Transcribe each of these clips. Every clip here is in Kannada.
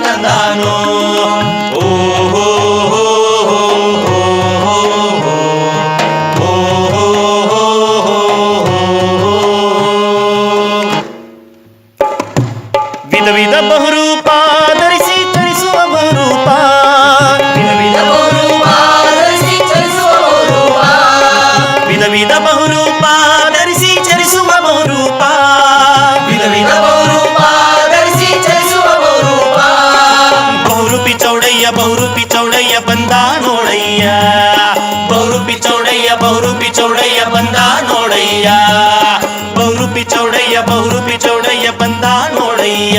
ತಂದಾನೋ. ಓಹೋ ವಿಧ ವಿಧ ಬಹುರೂಪ ಧರಿಸಿ ಚಲಿಸುವ ಬಹುರೂಪ, ವಿಧ ವಿಧ ಬಹುರೂಪ ಧರಿಸಿ ಚಲಿಸುವ ಬಹುರೂಪ, ವಿಧ ವಿಧ ಬಹುರೂಪ ಧರಿಸಿ ಚಲಿಸುವ ಬಹುರೂಪ, ವಿಧ ವಿಧ ಬಹುರೂಪ ಧರಿಸಿ ಚಲಿಸುವ ಬಹುರೂಪ. ಬಹುರೂಪಿ ಚೌಡಯ್ಯ ಬಹುರೂಪಿ ಚೌಡಯ್ಯ ಬಂದ ನೋಡಯ್ಯ, ಬಹುರೂಪಿ ಚೌಡಯ್ಯ ಬಹುರೂಪಿ ಚೌಡಯ್ಯ ಬಂದ ನೋಡಯ್ಯ, ಬಹುರೂಪಿ ಚೌಡಯ್ಯ ಬಹುರೂಪಿ ಚೌಡಯ್ಯ ಬಂದ ನೋಡಯ್ಯ,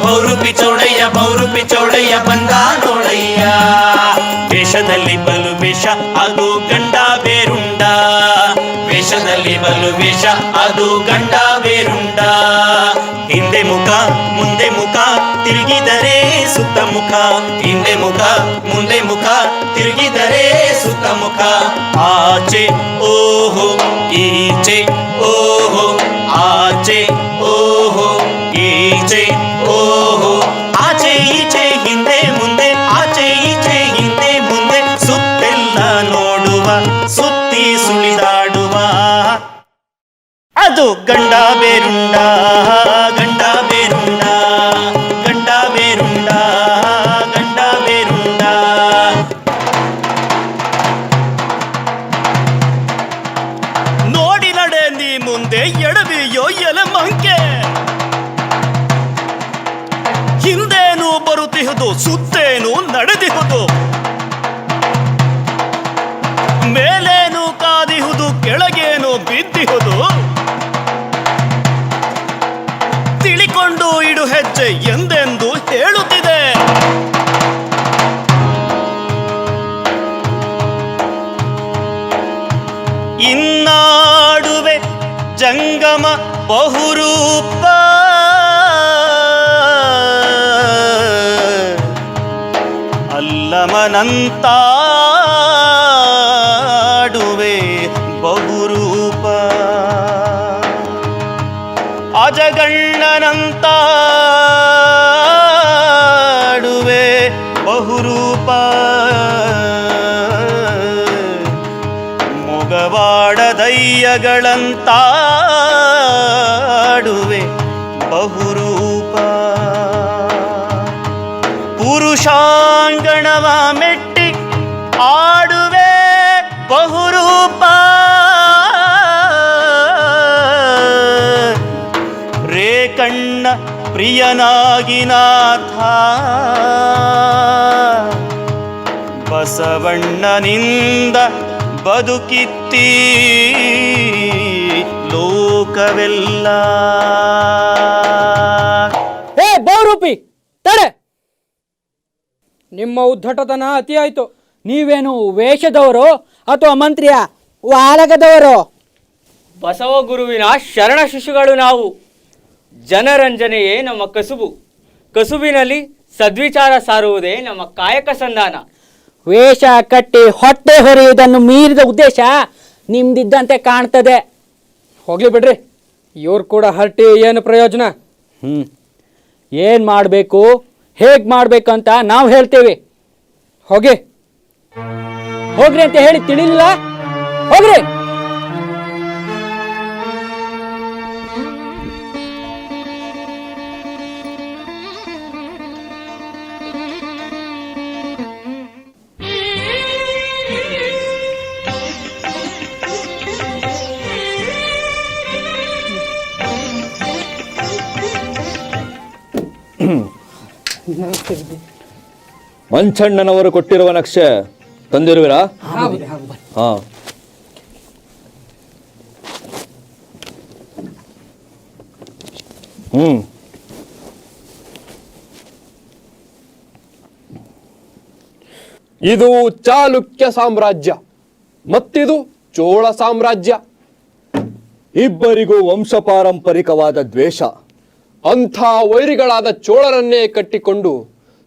ಬಹುರೂಪಿ ಚೌಡಯ್ಯ ಬಹುರೂಪಿ ಚೌಡಯ್ಯ ಬಂದ ನೋಡಯ್ಯ. ವೇಷದಲ್ಲಿ ಬಲು ವೇಷ ಅದು ಗಂಡ ಬೇರುಂಡ, ವೇಷದಲ್ಲಿ ಬಲು ವೇಷ ಅದು ಗಂಡ ಬೇರುಂಡ. ಹಿಂದೆ ಮುಖ ಮುಂದೆ ಮುಖ ತಿರುಗಿದರೆ ಸುತ್ತ ಮುಖ, ಹಿಂದೆ ಮುಖ ಮುಂದೆ ಮುಖ ತಿರುಗಿದರೆ ಸುತ್ತ ಮುಖ. ಆಚೆ ಓಹೋ ಈಚೆ ಓಹೋ, ಆಚೆ ಓಹೋ ಈಚೆ ಓಹೋ, ಆಚೆ ಈಚೆ ಹಿಂದೆ ಮುಂದೆ ಆಚೆ ಈಚೆ ಹಿಂದೆ ಮುಂದೆ ಸುತ್ತೆಲ್ಲ ನೋಡುವ ಸುತ್ತಿ ಸುಳಿದಾಡುವ ಅದು ಗಂಡ ಬೇರುಂಡ, ಗಂಡ ಬೇರುಂಡ, ಗಂಡ ಬೇರುಂಡ, ಗಂಡ ಬೇರುಂಡ. ನೋಡಿ ನಡೆ ನೀ ಮುಂದೆ ಎಡವಿಯೋ ಎಲೆ ಮಂಕೆ, ಹಿಂದೇನು ಬರುತ್ತಿಹುದು ಸುತ್ತೇನು ನಡೆದಿಹುದು, ಮೇಲೇನು ಕಾದಿಹುದು ಕೆಳಗೇನು ಬಿದ್ದಿಹುದು, ತಿಳಿಕೊಂಡು ಇಡು ಹೆಜ್ಜೆ ಎಂದೆಂದು ಹೇಳುತ್ತಿದೆ. ಇನ್ನಾಡುವೆ ಜಂಗಮ ಬಹುರೂಪ, ಅಲ್ಲಮನಂತಾಡುವೆ ಬಹುರೂಪ, ಅಜಗಣ್ಣನಂತಾಡುವೆ ಬಹುರೂಪ, ಮೊಗವಾಡ ದಯ್ಯಗಳಂತಾಡುವೆ ಬಹುರೂಪ, ಪುರುಷಾಂಗಣವ ಮೆಟ್ಟಿ ಆಡುವೆ ಬಹುರೂಪ, ರೇಕಣ್ಣ ಪ್ರಿಯನಾಗಿ ನಾಥ ಬಸವಣ್ಣನಿಂದ ಬದುಕಿತ್ತೀ ಲೋಕವೆಲ್ಲ. ಹೇ ಬಹುರೂಪಿ ತಡೆ, ನಿಮ್ಮ ಉದ್ದಟತನ ಅತಿ ಆಯ್ತು. ನೀವೇನು ವೇಷದವರು ಅಥವಾ ಮಂತ್ರಿಯ ವಾಲಗದವರು? ಬಸವ ಗುರುವಿನ ಶರಣ ಶಿಶುಗಳು ನಾವು. ಜನರಂಜನೆಯೇ ನಮ್ಮ ಕಸುಬು, ಕಸುಬಿನಲ್ಲಿ ಸದ್ವಿಚಾರ ಸಾರುವುದೇ ನಮ್ಮ ಕಾಯಕ ಸಂಧಾನ. ವೇಷ ಕಟ್ಟಿ ಹೊಟ್ಟೆ ಹೊರೆಯುವುದನ್ನು ಮೀರಿದ ಉದ್ದೇಶ ನಿಮ್ದಿದ್ದಂತೆ ಕಾಣ್ತದೆ. ಹೋಗ್ಲಿ ಬಿಡ್ರಿ, ಇವ್ರು ಕೂಡ ಹರಟಿ ಏನು ಪ್ರಯೋಜನ? ಏನು ಮಾಡಬೇಕು ಹೇಗೆ ಮಾಡಬೇಕಂತ ನಾವು ಹೇಳ್ತೇವೆ. ಹೋಗಿ ಹೋಗ್ರಿ ಅಂತ ಹೇಳಿ ತಿಳಿಲಿಲ್ಲ, ಹೋಗ್ರಿ. ಮಂಚಣ್ಣನವರು ಕೊಟ್ಟಿರುವ ನಕ್ಷೆ ತಂದಿರುವಿರಾ? ಹಾ. ಇದು ಚಾಲುಕ್ಯ ಸಾಮ್ರಾಜ್ಯ ಮತ್ತಿದು ಚೋಳ ಸಾಮ್ರಾಜ್ಯ. ಇಬ್ಬರಿಗೂ ವಂಶ ಪಾರಂಪರಿಕವಾದ ದ್ವೇಷ. ಅಂಥ ವೈರಿಗಳಾದ ಚೋಳರನ್ನೇ ಕಟ್ಟಿಕೊಂಡು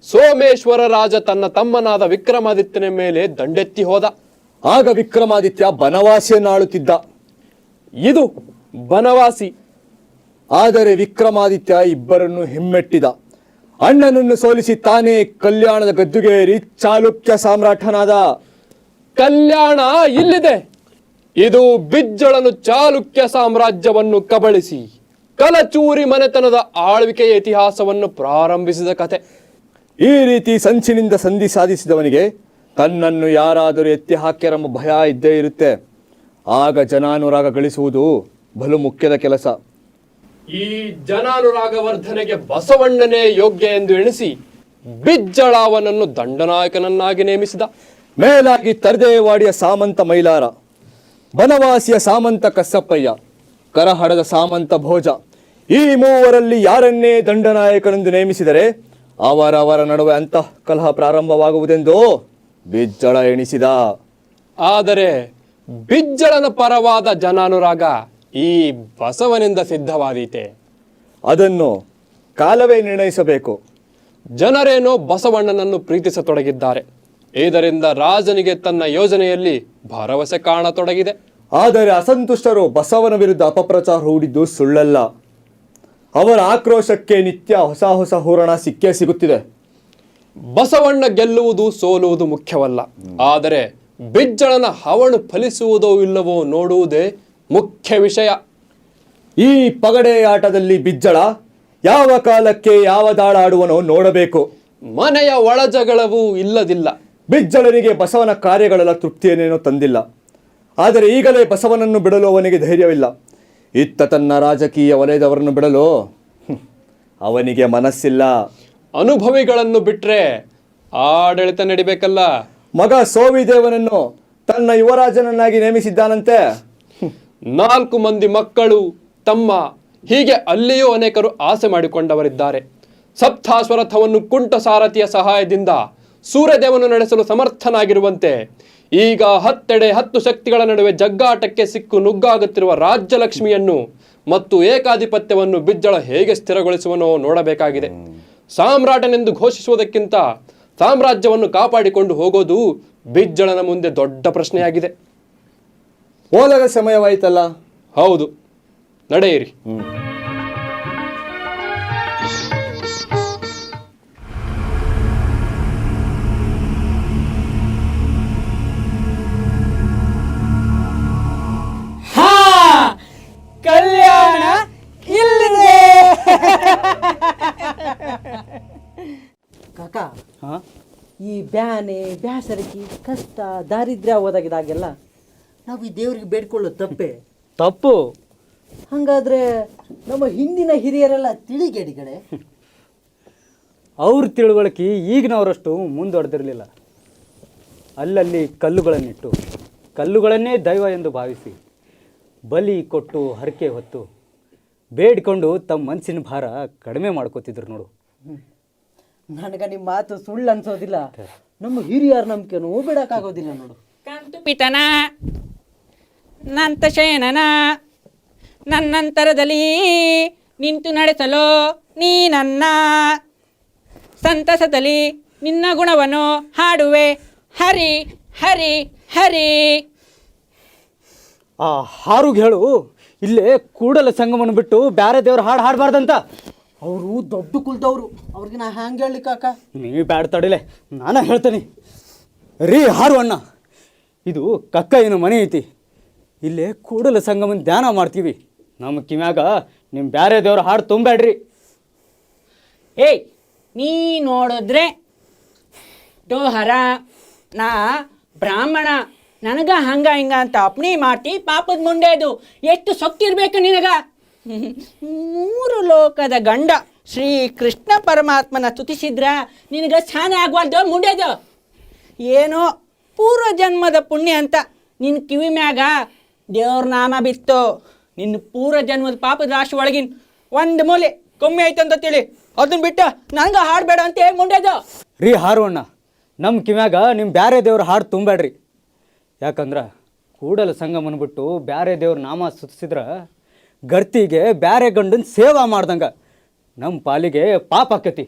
ಸೋಮೇಶ್ವರ ರಾಜ ತನ್ನ ತಮ್ಮನಾದ ವಿಕ್ರಮಾದಿತ್ಯನ ಮೇಲೆ ದಂಡೆತ್ತಿ ಹೋದ. ಆಗ ವಿಕ್ರಮಾದಿತ್ಯ ಬನವಾಸಿಯನ್ನಾಳುತ್ತಿದ್ದ. ಇದು ಬನವಾಸಿ. ಆದರೆ ವಿಕ್ರಮಾದಿತ್ಯ ಇಬ್ಬರನ್ನು ಹಿಮ್ಮೆಟ್ಟಿದ. ಅಣ್ಣನನ್ನು ಸೋಲಿಸಿ ತಾನೇ ಕಲ್ಯಾಣದ ಗದ್ದುಗೆಯೇರಿ ಚಾಲುಕ್ಯ ಸಾಮ್ರಾಟನಾದ. ಕಲ್ಯಾಣ ಇಲ್ಲಿದೆ. ಇದು ಬಿಜ್ಜಳನು ಚಾಲುಕ್ಯ ಸಾಮ್ರಾಜ್ಯವನ್ನು ಕಬಳಿಸಿ ಕಲಚೂರಿ ಮನೆತನದ ಆಳ್ವಿಕೆಯ ಇತಿಹಾಸವನ್ನು ಪ್ರಾರಂಭಿಸಿದ ಕತೆ. ಈ ರೀತಿ ಸಂಚಿನಿಂದ ಸಂಧಿ ಸಾಧಿಸಿದವನಿಗೆ ತನ್ನನ್ನು ಯಾರಾದರೂ ಎತ್ತಿ ಹಾಕ್ಯರೆಂಬ ಭಯ ಇದ್ದೇ ಇರುತ್ತೆ. ಆಗ ಜನಾನುರಾಗ ಗಳಿಸುವುದು ಬಲು ಮುಖ್ಯದ ಕೆಲಸ. ಈ ಜನಾನುರಾಗ ವರ್ಧನೆಗೆ ಬಸವಣ್ಣನೇ ಯೋಗ್ಯ ಎಂದು ಎಣಿಸಿ ಬಿಜ್ಜಳ ಅವನನ್ನು ದಂಡನಾಯಕನನ್ನಾಗಿ ನೇಮಿಸಿದ. ಮೇಲಾಗಿ ತರ್ದೇವಾಡಿಯ ಸಾಮಂತ ಮೈಲಾರ, ಬನವಾಸಿಯ ಸಾಮಂತ ಕස්සಪ್ಪಯ್ಯ, ಕರಹಡದ ಸಾಮಂತ ಭೋಜ, ಈ ಮೂವರಲ್ಲಿ ಯಾರನ್ನೇ ದಂಡನಾಯಕನೆಂದು ನೇಮಿಸಿದರೆ ಅವರವರ ನಡುವೆ ಅಂತಃ ಕಲಹ ಪ್ರಾರಂಭವಾಗುವುದೆಂದು ಬಿಜ್ಜಳ ಎಣಿಸಿದ. ಆದರೆ ಬಿಜ್ಜಳನ ಪರವಾದ ಜನಾನುರಾಗ ಈ ಬಸವನಿಂದ ಸಿದ್ಧವಾದೀತೆ. ಅದನ್ನು ಕಾಲವೇ ನಿರ್ಣಯಿಸಬೇಕು. ಜನರೇನೋ ಬಸವಣ್ಣನನ್ನು ಪ್ರೀತಿಸತೊಡಗಿದ್ದಾರೆ. ಇದರಿಂದ ರಾಜನಿಗೆ ತನ್ನ ಯೋಜನೆಯಲ್ಲಿ ಭರವಸೆ ಕಾಣತೊಡಗಿದೆ. ಆದರೆ ಅಸಂತುಷ್ಟರು ಬಸವನ ವಿರುದ್ಧ ಅಪಪ್ರಚಾರ ಹೂಡಿದ್ದು ಸುಳ್ಳಲ್ಲ. ಅವರ ಆಕ್ರೋಶಕ್ಕೆ ನಿತ್ಯ ಹೊಸ ಹೊಸ ಹೂರಣ ಸಿಕ್ಕೇ ಸಿಗುತ್ತಿದೆ. ಬಸವಣ್ಣ ಗೆಲ್ಲುವುದು ಸೋಲುವುದು ಮುಖ್ಯವಲ್ಲ, ಆದರೆ ಬಿಜ್ಜಳನ ಹವಳು ಫಲಿಸುವುದೋ ಇಲ್ಲವೋ ನೋಡುವುದೇ ಮುಖ್ಯ ವಿಷಯ. ಈ ಪಗಡೆ ಆಟದಲ್ಲಿ ಬಿಜ್ಜಳ ಯಾವ ಕಾಲಕ್ಕೆ ಯಾವ ದಾಳ ಆಡುವನೋ ನೋಡಬೇಕು. ಮನೆಯ ಒಳಜಗಳವೂ ಇಲ್ಲದಿಲ್ಲ. ಬಿಜ್ಜಳನಿಗೆ ಬಸವನ ಕಾರ್ಯಗಳೆಲ್ಲ ತೃಪ್ತಿಯನ್ನೇನೋ ತಂದಿಲ್ಲ. ಆದರೆ ಈಗಲೇ ಬಸವನನ್ನು ಬಿಡಲು ಅವನಿಗೆ ಧೈರ್ಯವಿಲ್ಲ. ಇತ್ತ ತನ್ನ ರಾಜಕೀಯ ವಲಯದವರನ್ನು ಬಿಡಲು ಅವನಿಗೆ ಮನಸ್ಸಿಲ್ಲ. ಅನುಭವಿಗಳನ್ನು ಬಿಟ್ರೆ ಆಡಳಿತ ನಡಿಬೇಕಲ್ಲ. ಮಗ ಸೋವಿದೇವನನ್ನು ತನ್ನ ಯುವರಾಜನನ್ನಾಗಿ ನೇಮಿಸಿದ್ದಾನಂತೆ. 4 ಮಂದಿ ಮಕ್ಕಳು, ತಮ್ಮ, ಹೀಗೆ ಅಲ್ಲಿಯೂ ಅನೇಕರು ಆಸೆ ಮಾಡಿಕೊಂಡವರಿದ್ದಾರೆ. ಸಪ್ತಾಶ್ವರಥವನ್ನು ಕುಂಟ ಸಾರಥಿಯ ಸಹಾಯದಿಂದ ಸೂರ್ಯದೇವನು ನಡೆಸಲು ಸಮರ್ಥನಾಗಿರುವಂತೆ ಈಗ 10 ಶಕ್ತಿಗಳ ನಡುವೆ ಜಗ್ಗಾಟಕ್ಕೆ ಸಿಕ್ಕು ನುಗ್ಗಾಗುತ್ತಿರುವ ರಾಜ್ಯಲಕ್ಷ್ಮಿಯನ್ನು ಮತ್ತು ಏಕಾಧಿಪತ್ಯವನ್ನು ಬಿಜ್ಜಳ ಹೇಗೆ ಸ್ಥಿರಗೊಳಿಸುವನೋ ನೋಡಬೇಕಾಗಿದೆ. ಸಾಮ್ರಾಟನೆಂದು ಘೋಷಿಸುವುದಕ್ಕಿಂತ ಸಾಮ್ರಾಜ್ಯವನ್ನು ಕಾಪಾಡಿಕೊಂಡು ಹೋಗೋದು ಬಿಜ್ಜಳನ ಮುಂದೆ ದೊಡ್ಡ ಪ್ರಶ್ನೆಯಾಗಿದೆ. ಓಲಗ ಸಮಯವಾಯಿತಲ್ಲ. ಹೌದು, ನಡೆಯಿರಿ. ಕಲ್ಯಾಣ ಇಲ್ಲಿದೆ. ಕಾಕ, ಈ ಬ್ಯಾನೆ ಬ್ಯಾಸರಿಕೆ ಕಷ್ಟ ದಾರಿದ್ರ್ಯ ಹೋದಾಗಿದಾಗೆಲ್ಲ ನಾವು ಈ ದೇವರಿಗೆ ಬೇಡ್ಕೊಳ್ಳೋದು ತಪ್ಪೆ? ತಪ್ಪು. ಹಂಗಾದ್ರೆ ನಮ್ಮ ಹಿಂದಿನ ಹಿರಿಯರೆಲ್ಲ ತಿಳಿಗೇಡಿಗಳೇ. ಅವ್ರ ತಿಳುವಳಿಕೆ ಈಗಿನವರಷ್ಟು ಮುಂದುವರೆದಿರಲಿಲ್ಲ. ಅಲ್ಲಲ್ಲಿ ಕಲ್ಲುಗಳನ್ನಿಟ್ಟು ಕಲ್ಲುಗಳನ್ನೇ ದೈವ ಎಂದು ಭಾವಿಸಿ ಬಲಿ ಕೊಟ್ಟು ಹರಕೆ ಹೊತ್ತು ಬೇಡಿಕೊಂಡು ತಮ್ಮ ಮನಸ್ಸಿನ ಭಾರ ಕಡಿಮೆ ಮಾಡ್ಕೋತಿದ್ರು ನೋಡು. ನನಗೆ ನಿಮ್ಮ ಮಾತು ಸುಳ್ಳು ಅನ್ಸೋದಿಲ್ಲ. ನಮ್ಮ ಹಿರಿಯರ ನಂಬಿಕೆನೂ ಬಿಡಕ್ಕಾಗೋದಿಲ್ಲ ನೋಡು. ಕಂತು ಪಿತನ ನಂತ ಶಯನನ ನನ್ನಂತರದಲ್ಲಿ ನಿಂತು ನಡೆಸಲು ನೀ ನನ್ನ ಸಂತಸದಲ್ಲಿ ನಿನ್ನ ಗುಣವನ್ನು ಹಾಡುವೆ ಹರಿ ಹರಿ ಹರಿ. ಆ ಹಾರುಗೆ ಹೇಳು, ಇಲ್ಲೇ ಕೂಡಲ ಸಂಗಮವನ್ನು ಬಿಟ್ಟು ಬೇರೆ ದೇವ್ರ ಹಾಡು ಹಾಡಬಾರ್ದಂತ. ಅವರು ದೊಡ್ಡ ಕುಲ್ದವ್ರು, ಅವ್ರಿಗೆ ನಾ ಹ್ಯಾಂಗೆ ಹೇಳಿ ಕಾಕ? ನೀ ಬ್ಯಾಡ ತಡಿಲೆ, ನಾನು ಹೇಳ್ತೇನೆ. ರೀ ಹಾರು ಅಣ್ಣ, ಇದು ಕಕ್ಕ ಏನು ಮನೆ ಐತಿ. ಇಲ್ಲೇ ಕೂಡಲ ಸಂಗಮನ ಧ್ಯಾನ ಮಾಡ್ತೀವಿ. ನಮ್ಮ ಕಿವ್ಯಾಗ ನಿಮ್ಮ ಬೇರೆ ದೇವ್ರ ಹಾಡು ತುಂಬಬೇಡ್ರಿ. ಏಯ್, ನೀ ನೋಡಿದ್ರೆ ಡೋಹರ, ನಾ ಬ್ರಾಹ್ಮಣ, ನನಗ ಹಂಗ ಹಿಂಗ ಅಂತ ಅಪ್ಣಿ ಮಾಡ್ತಿ. ಪಾಪದ ಮುಂಡೆದು ಎಷ್ಟು ಸೊಕ್ಕಿರ್ಬೇಕು ನಿನಗ. 3 ಲೋಕದ ಗಂಡ ಶ್ರೀ ಕೃಷ್ಣ ಪರಮಾತ್ಮನ ಸ್ತುತಿಸಿದ್ರ ನಿನಗ ಸ್ನಾನ ಆಗ್ಬಾರ್ದು ಮುಂಡೆದು. ಏನೋ ಪೂರ್ವ ಜನ್ಮದ ಪುಣ್ಯ ಅಂತ ನಿನ್ನ ಕಿವಿ ಮ್ಯಾಗ ದೇವ್ರ ನಾಮ ಬಿತ್ತು. ನಿನ್ನ ಪೂರ್ವ ಜನ್ಮದ ಪಾಪದ ರಾಶಿ ಒಳಗಿನ ಒಂದು ಮೂಲೆ ಕಮ್ಮಿ ಆಯ್ತು ಅಂತ ತಿಳಿ ಅದನ್ನ ಬಿಟ್ಟು ನನಗೆ ಹಾಡಬೇಡ ಅಂತ ಹೇಳಿ ಮುಂಡೆದು. ರೀ ಹಾರು ಅಣ್ಣ, ನಮ್ಮ ಕಿವ್ಯಾಗ ನಿಮ್ಮ ಬೇರೆ ದೇವ್ರ ಹಾಡು ತುಂಬಬೇಡ್ರಿ. ಯಾಕಂದ್ರೆ ಕೂಡಲ ಸಂಗಮನ ಬಿಟ್ಟು ಬೇರೆ ದೇವ್ರ ನಾಮ ಸ್ತುತಿಸಿದ್ರೆ ಗರ್ತಿಗೆ ಬೇರೆ ಗಂಡನ ಸೇವಾ ಮಾಡ್ದಂಗೆ ನಮ್ಮ ಪಾಲಿಗೆ ಪಾಪ ಆಕತಿ.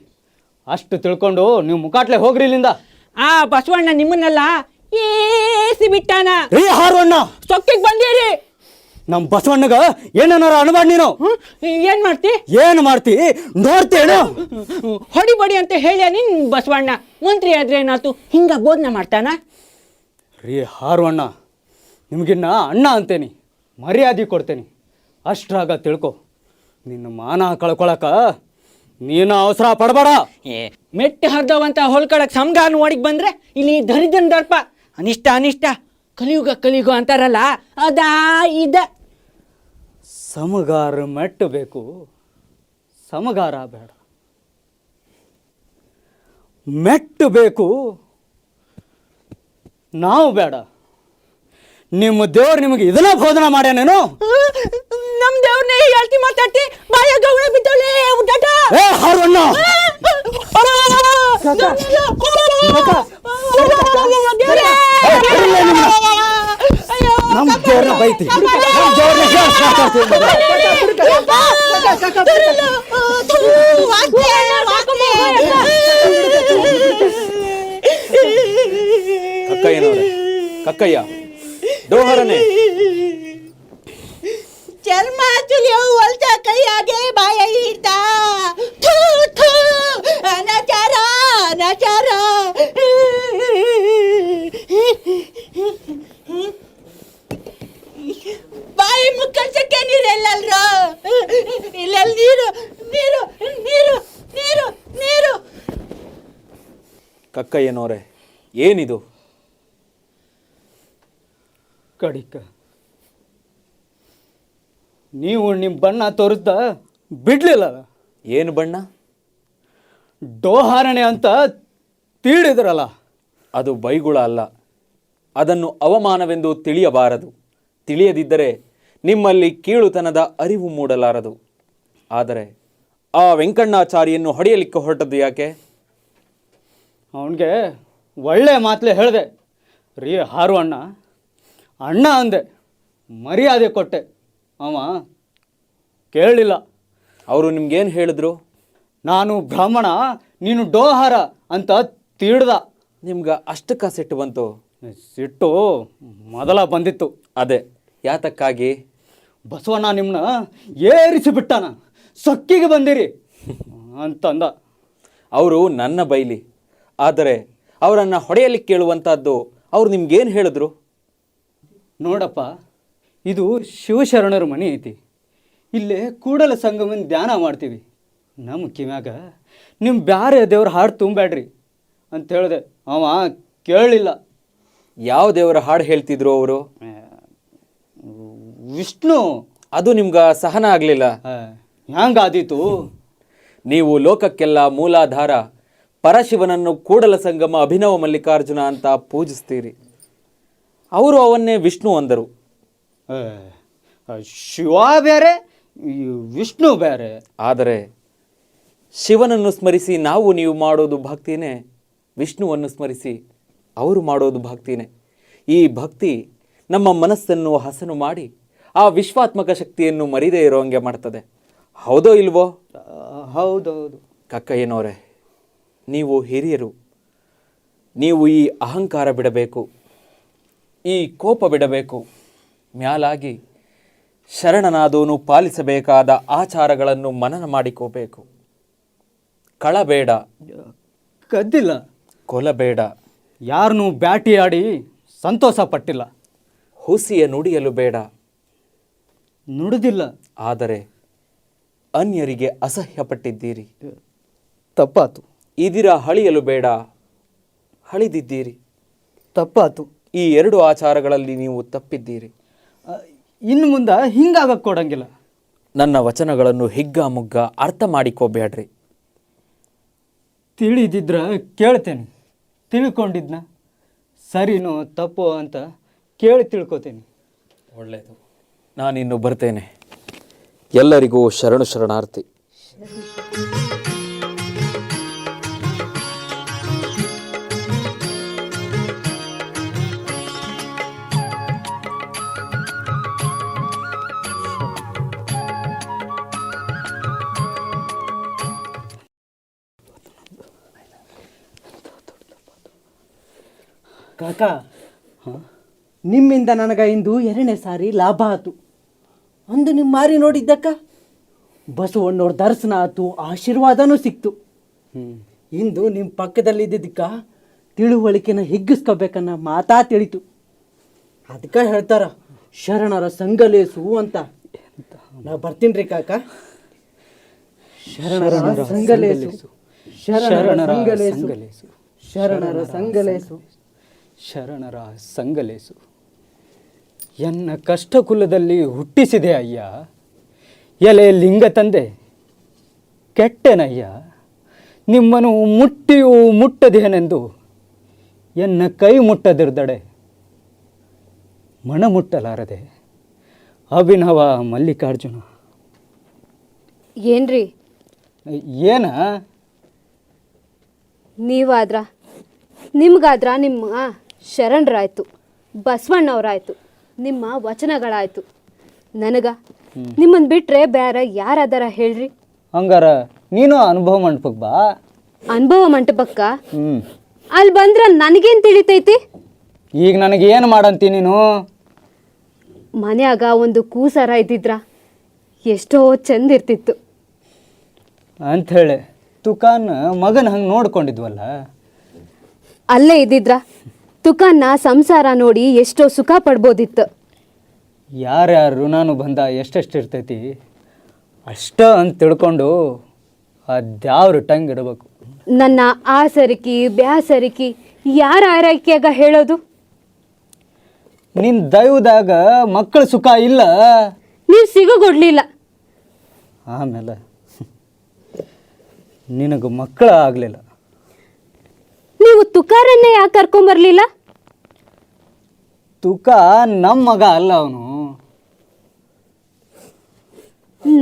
ಅಷ್ಟು ತಿಳ್ಕೊಂಡು ನೀವು ಮುಕಾಟ್ಲೆ ಹೋಗ್ರಿ ಇಲ್ಲಿಂದ. ಆ ಬಸವಣ್ಣ ನಿಮ್ಮನ್ನೆಲ್ಲ ಏಸಿ ಬಿಟ್ಟಾನ. ರೀ ಹಾರು ಅಣ್ಣ, ಸೊಕ್ಕಿಗೆ ಬಂದಿರಿ. ನಮ್ಮ ಬಸವಣ್ಣಗ ಏನಾರ ಅನ್ಬಾರ್ದು ನೀನು. ಏನು ಮಾಡ್ತಿ? ಏನು ಮಾಡ್ತಿ ನೋಡ್ತೇನು. ಹೊಡಿ ಬಡಿ ಅಂತ ಹೇಳ್ಯ ನಿನ್ ಬಸವಣ್ಣ. ಮಂತ್ರಿ ಆದ್ರೆ ಏನಾಯ್ತು? ಹಿಂಗ ಬೋಧನೆ ಮಾಡ್ತಾನ? ರೀ ಹಾರುವಣ್ಣ, ನಿಮಗಿನ್ನ ಅಣ್ಣ ಅಂತೇನಿ, ಮರ್ಯಾದೆ ಕೊಡ್ತೇನೆ. ಅಷ್ಟ್ರಾಗ ತಿಳ್ಕೊ. ನಿನ್ನ ಮಾನ ಕಳ್ಕೊಳಕ ನೀನು ಅವಸರ ಪಡಬೇಡ. ಮೆಟ್ಟಿ ಹರಿದವಂತ ಹೊಲ್ಕೊಳಕ್ ಸಮಗಾನ ಓಡಿಗೆ ಬಂದ್ರೆ ಇಲ್ಲಿ ದರಿದ್ರನ ದರ್ಪ. ಅನಿಷ್ಟ ಅನಿಷ್ಟ ಕಲಿಯುಗ ಅಂತಾರಲ್ಲ, ಅದಾ ಇದ. ಸಮಗಾರ ಮೆಟ್ಟು ಬೇಕು, ಸಮಗಾರ ಬೇಡ. ಮೆಟ್ಟು ಬೇಕು, ನಾವು ಬೇಡ. ನಿಮ್ಮ ದೇವ್ರು ನಿಮಗೆ ಇದನ್ನ ಬೋಧನೆ ಮಾಡ್ಯಾನೇನು? ನಮ್ ದೇವ್ರನ್ನೇ ಹೇಳ್ತಿ ಮಾತಾಡ್ತಿ, ಬಾಯ ಗೌಡ ಬಿದ್ದೋಳೆ ಉದ್ದಾಟ. ಏ ಹಾರುವಣ್ಣ, ನಮ್ಮ ದೇವ್ರನ್ನ ಬೈತಿ, ನಮ್ಮ ದೇವ್ರನ್ನ ಕಕ್ಕಯ್ಯನವರೇ, ಕಕ್ಕಯ್ಯ ಡೋಹರನೇ, ಚರ್ಮ ತುಳಿಯವು ಹೊಲ್ದ ಕೈಯಾಗೆ ಬಾಯ ಇಡ್ತಾ. ಅನಾಚಾರ ಅನಾಚಾರ. ಬಾಯಿ ಮುಕ್ಕಳ್ಸಕ್ಕೆ ನೀರೆಲ್ಲಲ್ರ, ಇಲ್ಲೆಲ್ಲ ನೀರು ನೀರು ನೀರು ನೀರು ನೀರು. ಕಕ್ಕಯ್ಯನವರೇ, ಏನಿದು? ಕಡಿಕ ನೀವು ನಿಮ್ಮ ಬಣ್ಣ ತೋರಿಸ್ದ ಬಿಡ್ಲಿಲ್ಲ. ಏನು ಬಣ್ಣ? ಡೋಹಾರಣೆ ಅಂತ ತೀಡಿದ್ರಲ್ಲ. ಅದು ಬೈಗುಳ ಅಲ್ಲ, ಅದನ್ನು ಅವಮಾನವೆಂದು ತಿಳಿಯಬಾರದು. ತಿಳಿಯದಿದ್ದರೆ ನಿಮ್ಮಲ್ಲಿ ಕೀಳುತನದ ಅರಿವು ಮೂಡಲಾರದು. ಆದರೆ ಆ ವೆಂಕಣ್ಣಾಚಾರಿಯನ್ನು ಹೊಡೆಯಲಿಕ್ಕೆ ಹೊರಟದ್ದು ಯಾಕೆ? ಅವನಿಗೆ ಒಳ್ಳೆ ಮಾತಲೆ ಹೇಳಿದೆ. ರೀ ಹಾರುವಣ್ಣ, ಅಣ್ಣ ಅಂದೆ, ಮರ್ಯಾದೆ ಕೊಟ್ಟೆ. ಅವ ಕೇಳಲಿಲ್ಲ. ಅವರು ನಿಮ್ಗೇನು ಹೇಳಿದ್ರು? ನಾನು ಬ್ರಾಹ್ಮಣ, ನೀನು ಡೋಹಾರ ಅಂತ ತೀಡ್ದ. ನಿಮ್ಗೆ ಅಷ್ಟಕ್ಕ ಸಿಟ್ಟು ಬಂತು? ಸಿಟ್ಟು ಮೊದಲ ಬಂದಿತ್ತು. ಅದೇ ಯಾತಕ್ಕಾಗಿ? ಬಸವಣ್ಣ ನಿಮ್ಮನ್ನ ಏರಿಸಿ ಬಿಟ್ಟಾನ, ಸೊಕ್ಕಿಗೆ ಬಂದಿರಿ ಅಂತಂದ. ಅವರು ನನ್ನ ಬೈಲಿ, ಆದರೆ ಅವರನ್ನು ಹೊಡೆಯಲಿಕ್ಕೆ ಕೇಳುವಂಥದ್ದು ಅವ್ರು ನಿಮ್ಗೇನು ಹೇಳಿದ್ರು? ನೋಡಪ್ಪ, ಇದು ಶಿವಶರಣರ ಮನೆ ಐತಿ. ಇಲ್ಲೇ ಕೂಡಲ ಸಂಗಮನ ಧ್ಯಾನ ಮಾಡ್ತೀವಿ. ನಮ್ಮ ಕಿವ್ಯಾಗ ನಿಮ್ಮ ಬ್ಯಾರೆ ದೇವ್ರ ಹಾಡು ತುಂಬಬೇಡ್ರಿ ಅಂತ ಹೇಳಿದೆ. ಅವ ಕೇಳಲಿಲ್ಲ. ಯಾವ ದೇವರ ಹಾಡು ಹೇಳ್ತಿದ್ರು ಅವರು? ವಿಷ್ಣು. ಅದು ನಿಮ್ಗೆ ಸಹನ ಆಗಲಿಲ್ಲ? ಹ್ಯಾಂಗಾದೀತು? ನೀವು ಲೋಕಕ್ಕೆಲ್ಲ ಮೂಲಾಧಾರ ಪರಶಿವನನ್ನು ಕೂಡಲ ಸಂಗಮ ಅಭಿನವ ಮಲ್ಲಿಕಾರ್ಜುನ ಅಂತ ಪೂಜಿಸ್ತೀರಿ. ಅವರು ಅವನ್ನೇ ವಿಷ್ಣು ಅಂದರು. ಶಿವ ಬೇರೆ, ವಿಷ್ಣು ಬೇರೆ. ಆದರೆ ಶಿವನನ್ನು ಸ್ಮರಿಸಿ ನೀವು ಮಾಡೋದು ಭಕ್ತಿನೇ, ವಿಷ್ಣುವನ್ನು ಸ್ಮರಿಸಿ ಅವರು ಮಾಡೋದು ಭಕ್ತಿನೇ. ಈ ಭಕ್ತಿ ನಮ್ಮ ಮನಸ್ಸನ್ನು ಹಸನು ಮಾಡಿ ಆ ವಿಶ್ವಾತ್ಮಕ ಶಕ್ತಿಯನ್ನು ಮರಿದೇ ಇರೋಂಗೆ ಮಾಡ್ತದೆ. ಹೌದೋ ಇಲ್ವೋ? ಹೌದೌದು. ಕಕ್ಕಯ್ಯನವರೇ, ನೀವು ಹಿರಿಯರು. ನೀವು ಈ ಅಹಂಕಾರ ಬಿಡಬೇಕು, ಈ ಕೋಪ ಬಿಡಬೇಕು. ಮ್ಯಾಲಾಗಿ ಶರಣನಾದವನು ಪಾಲಿಸಬೇಕಾದ ಆಚಾರಗಳನ್ನು ಮನನ ಮಾಡಿಕೋಬೇಕು. ಕಳಬೇಡ, ಕದ್ದಿಲ್ಲ, ಕೊಲಬೇಡ, ಯಾರನ್ನೂ ಬ್ಯಾಟಿ ಆಡಿ ಸಂತೋಷ ಪಟ್ಟಿಲ್ಲ, ಹುಸಿಯ ನುಡಿಯಲು ಬೇಡ, ನುಡಿದಿಲ್ಲ, ಆದರೆ ಅನ್ಯರಿಗೆ ಅಸಹ್ಯಪಟ್ಟಿದ್ದೀರಿ. ತಪ್ಪಾತು. ಇದಿರ ಹಳಿಯಲು ಬೇಡ, ಹಳಿದಿದ್ದೀರಿ. ತಪ್ಪಾತು. ಈ ಎರಡು ಆಚಾರಗಳಲ್ಲಿ ನೀವು ತಪ್ಪಿದ್ದೀರಿ. ಇನ್ನು ಮುಂದೆ ಹಿಂಗಾಗಕ್ಕೆ ಕೊಡಂಗಿಲ್ಲ. ನನ್ನ ವಚನಗಳನ್ನು ಹಿಗ್ಗಾಮುಗ್ಗ ಅರ್ಥ ಮಾಡಿಕೋಬೇಡ್ರಿ. ತಿಳಿದಿದ್ರ ಕೇಳ್ತೇನೆ, ತಿಳ್ಕೊಂಡಿದ್ನ ಸರಿನೋ ತಪ್ಪೋ ಅಂತ ಕೇಳಿ ತಿಳ್ಕೊತೇನೆ. ಒಳ್ಳೆಯದು, ನಾನಿನ್ನು ಬರ್ತೇನೆ. ಎಲ್ಲರಿಗೂ ಶರಣು ಶರಣಾರ್ಥಿ. ಕಾಕ, ನಿಮ್ಮಿಂದ ನನಗೆ ಇಂದು 2ನೇ ಸಾರಿ ಲಾಭ ಆತು. ಅಂದು ನಿಮ್ಮ ಮಾರಿ ನೋಡಿದ್ದಕ್ಕ ಬಸವಣ್ಣವ್ರ ದರ್ಶನ ಆಯ್ತು, ಆಶೀರ್ವಾದನೂ ಸಿಕ್ತು. ಇಂದು ನಿಮ್ಮ ಪಕ್ಕದಲ್ಲಿ ಇದ್ದಿದ್ದಕ್ಕ ತಿಳುವಳಿಕೆನ ಹಿಗ್ಗಿಸ್ಕೋಬೇಕನ್ನ ಮಾತಾ ತಿಳಿತು. ಅದಕ್ಕೆ ಹೇಳ್ತಾರ ಶರಣರ ಸಂಗಲೇಸು ಅಂತ. ನಾ ಬರ್ತೀನಿ ರೀ ಕಾಕ. ಶರಣರ ಸಂಗಲೇಸು, ಶರಣರ ಸಂಗಲೇಸು, ಶರಣರ ಸಂಗಲೇಸು, ಶರಣರ ಸಂಗಲೇಸು. ಎನ್ನ ಕಷ್ಟ ಕುಲದಲ್ಲಿ ಹುಟ್ಟಿಸಿದೆ ಅಯ್ಯ, ಎಲೆ ಲಿಂಗ ತಂದೆ ಕೆಟ್ಟೆನಯ್ಯ. ನಿಮ್ಮನ್ನು ಮುಟ್ಟಿಯೂ ಮುಟ್ಟದೇನೆಂದು ಎನ್ನ ಕೈ ಮುಟ್ಟದಿರ್ದಡೆ ಮಣ ಮುಟ್ಟಲಾರದೆ. ಅಭಿನವ ಮಲ್ಲಿಕಾರ್ಜುನ. ಏನ್ರಿ ಏನ ನೀವಾದ್ರ ನಿಮ್ಗಾದ್ರ ನಿಮ್ಮ ಶರಣರಾಯ್ತು, ಬಸವಣ್ಣವ್ರಾಯ್ತು, ನಿಮ್ಮ ವಚನಗಳಾಯ್ತು. ನನಗ ನಿಮ್ಮನ್ನು ಬಿಟ್ರೆ ಬೇರೆ ಯಾರದಾರ ಹೇಳ್ರಿ? ಹಂಗಾರ ನೀನು ಅನುಭವ ಮಂಟಪಕ್ಕೆ ಬಾ. ಅನುಭವ ಮಂಟಪಕ್ಕ ಅಲ್ಲಿ ಬಂದ್ರ ನನಗೇನು ತಿಳಿತೈತಿ? ಈಗ ನನಗೆ ಏನು ಮಾಡಂತಿ ನೀನು? ಮನ್ಯಾಗ ಒಂದು ಕೂಸರ ಇದ್ದಿದ್ರ ಎಷ್ಟೋ ಚಂದ ಇರ್ತಿತ್ತು ಅಂಥೇಳಿ ತುಕಾನ್ ಮಗನ ಹಂಗೆ ನೋಡ್ಕೊಂಡಿದ್ವಲ್ಲ. ಅಲ್ಲೇ ಇದ್ದಿದ್ರ ತುಕನ್ನ ಸಂಸಾರ ನೋಡಿ ಎಷ್ಟೋ ಸುಖ ಪಡ್ಬೋದಿತ್ತು. ಯಾರ್ಯಾರು ನಾನು ಬಂದ ಎಷ್ಟೆಷ್ಟು ಇರ್ತೈತಿ ಅಷ್ಟ ಅಂತ ತಿಳ್ಕೊಂಡು ಅದ್ಯಾವ್ರು ಟಂಗ್ ಇಡಬೇಕು. ನನ್ನ ಆಸರಿಕಿ ಬ್ಯಾಸರಿಕಿ ಯಾರ ಆರೈಕೆಯಾಗ ಹೇಳೋದು? ನಿನ್ನ ದೈವದಾಗ ಮಕ್ಕಳ ಸುಖ ಇಲ್ಲ, ನೀವು ಸಿಗೋಗೊಡ್ಲಿಲ್ಲ. ಆಮೇಲೆ ನಿನಗೆ ಮಕ್ಕಳ ಆಗಲಿಲ್ಲ. ನೀವು ತುಕಾರನ್ನೇ ಯಾಕೆ ಕರ್ಕೊಂಬರ್ಲಿಲ್ಲ? ತುಕ ನಮ್ಮ ಮಗ ಅಲ್ಲ, ಅವನು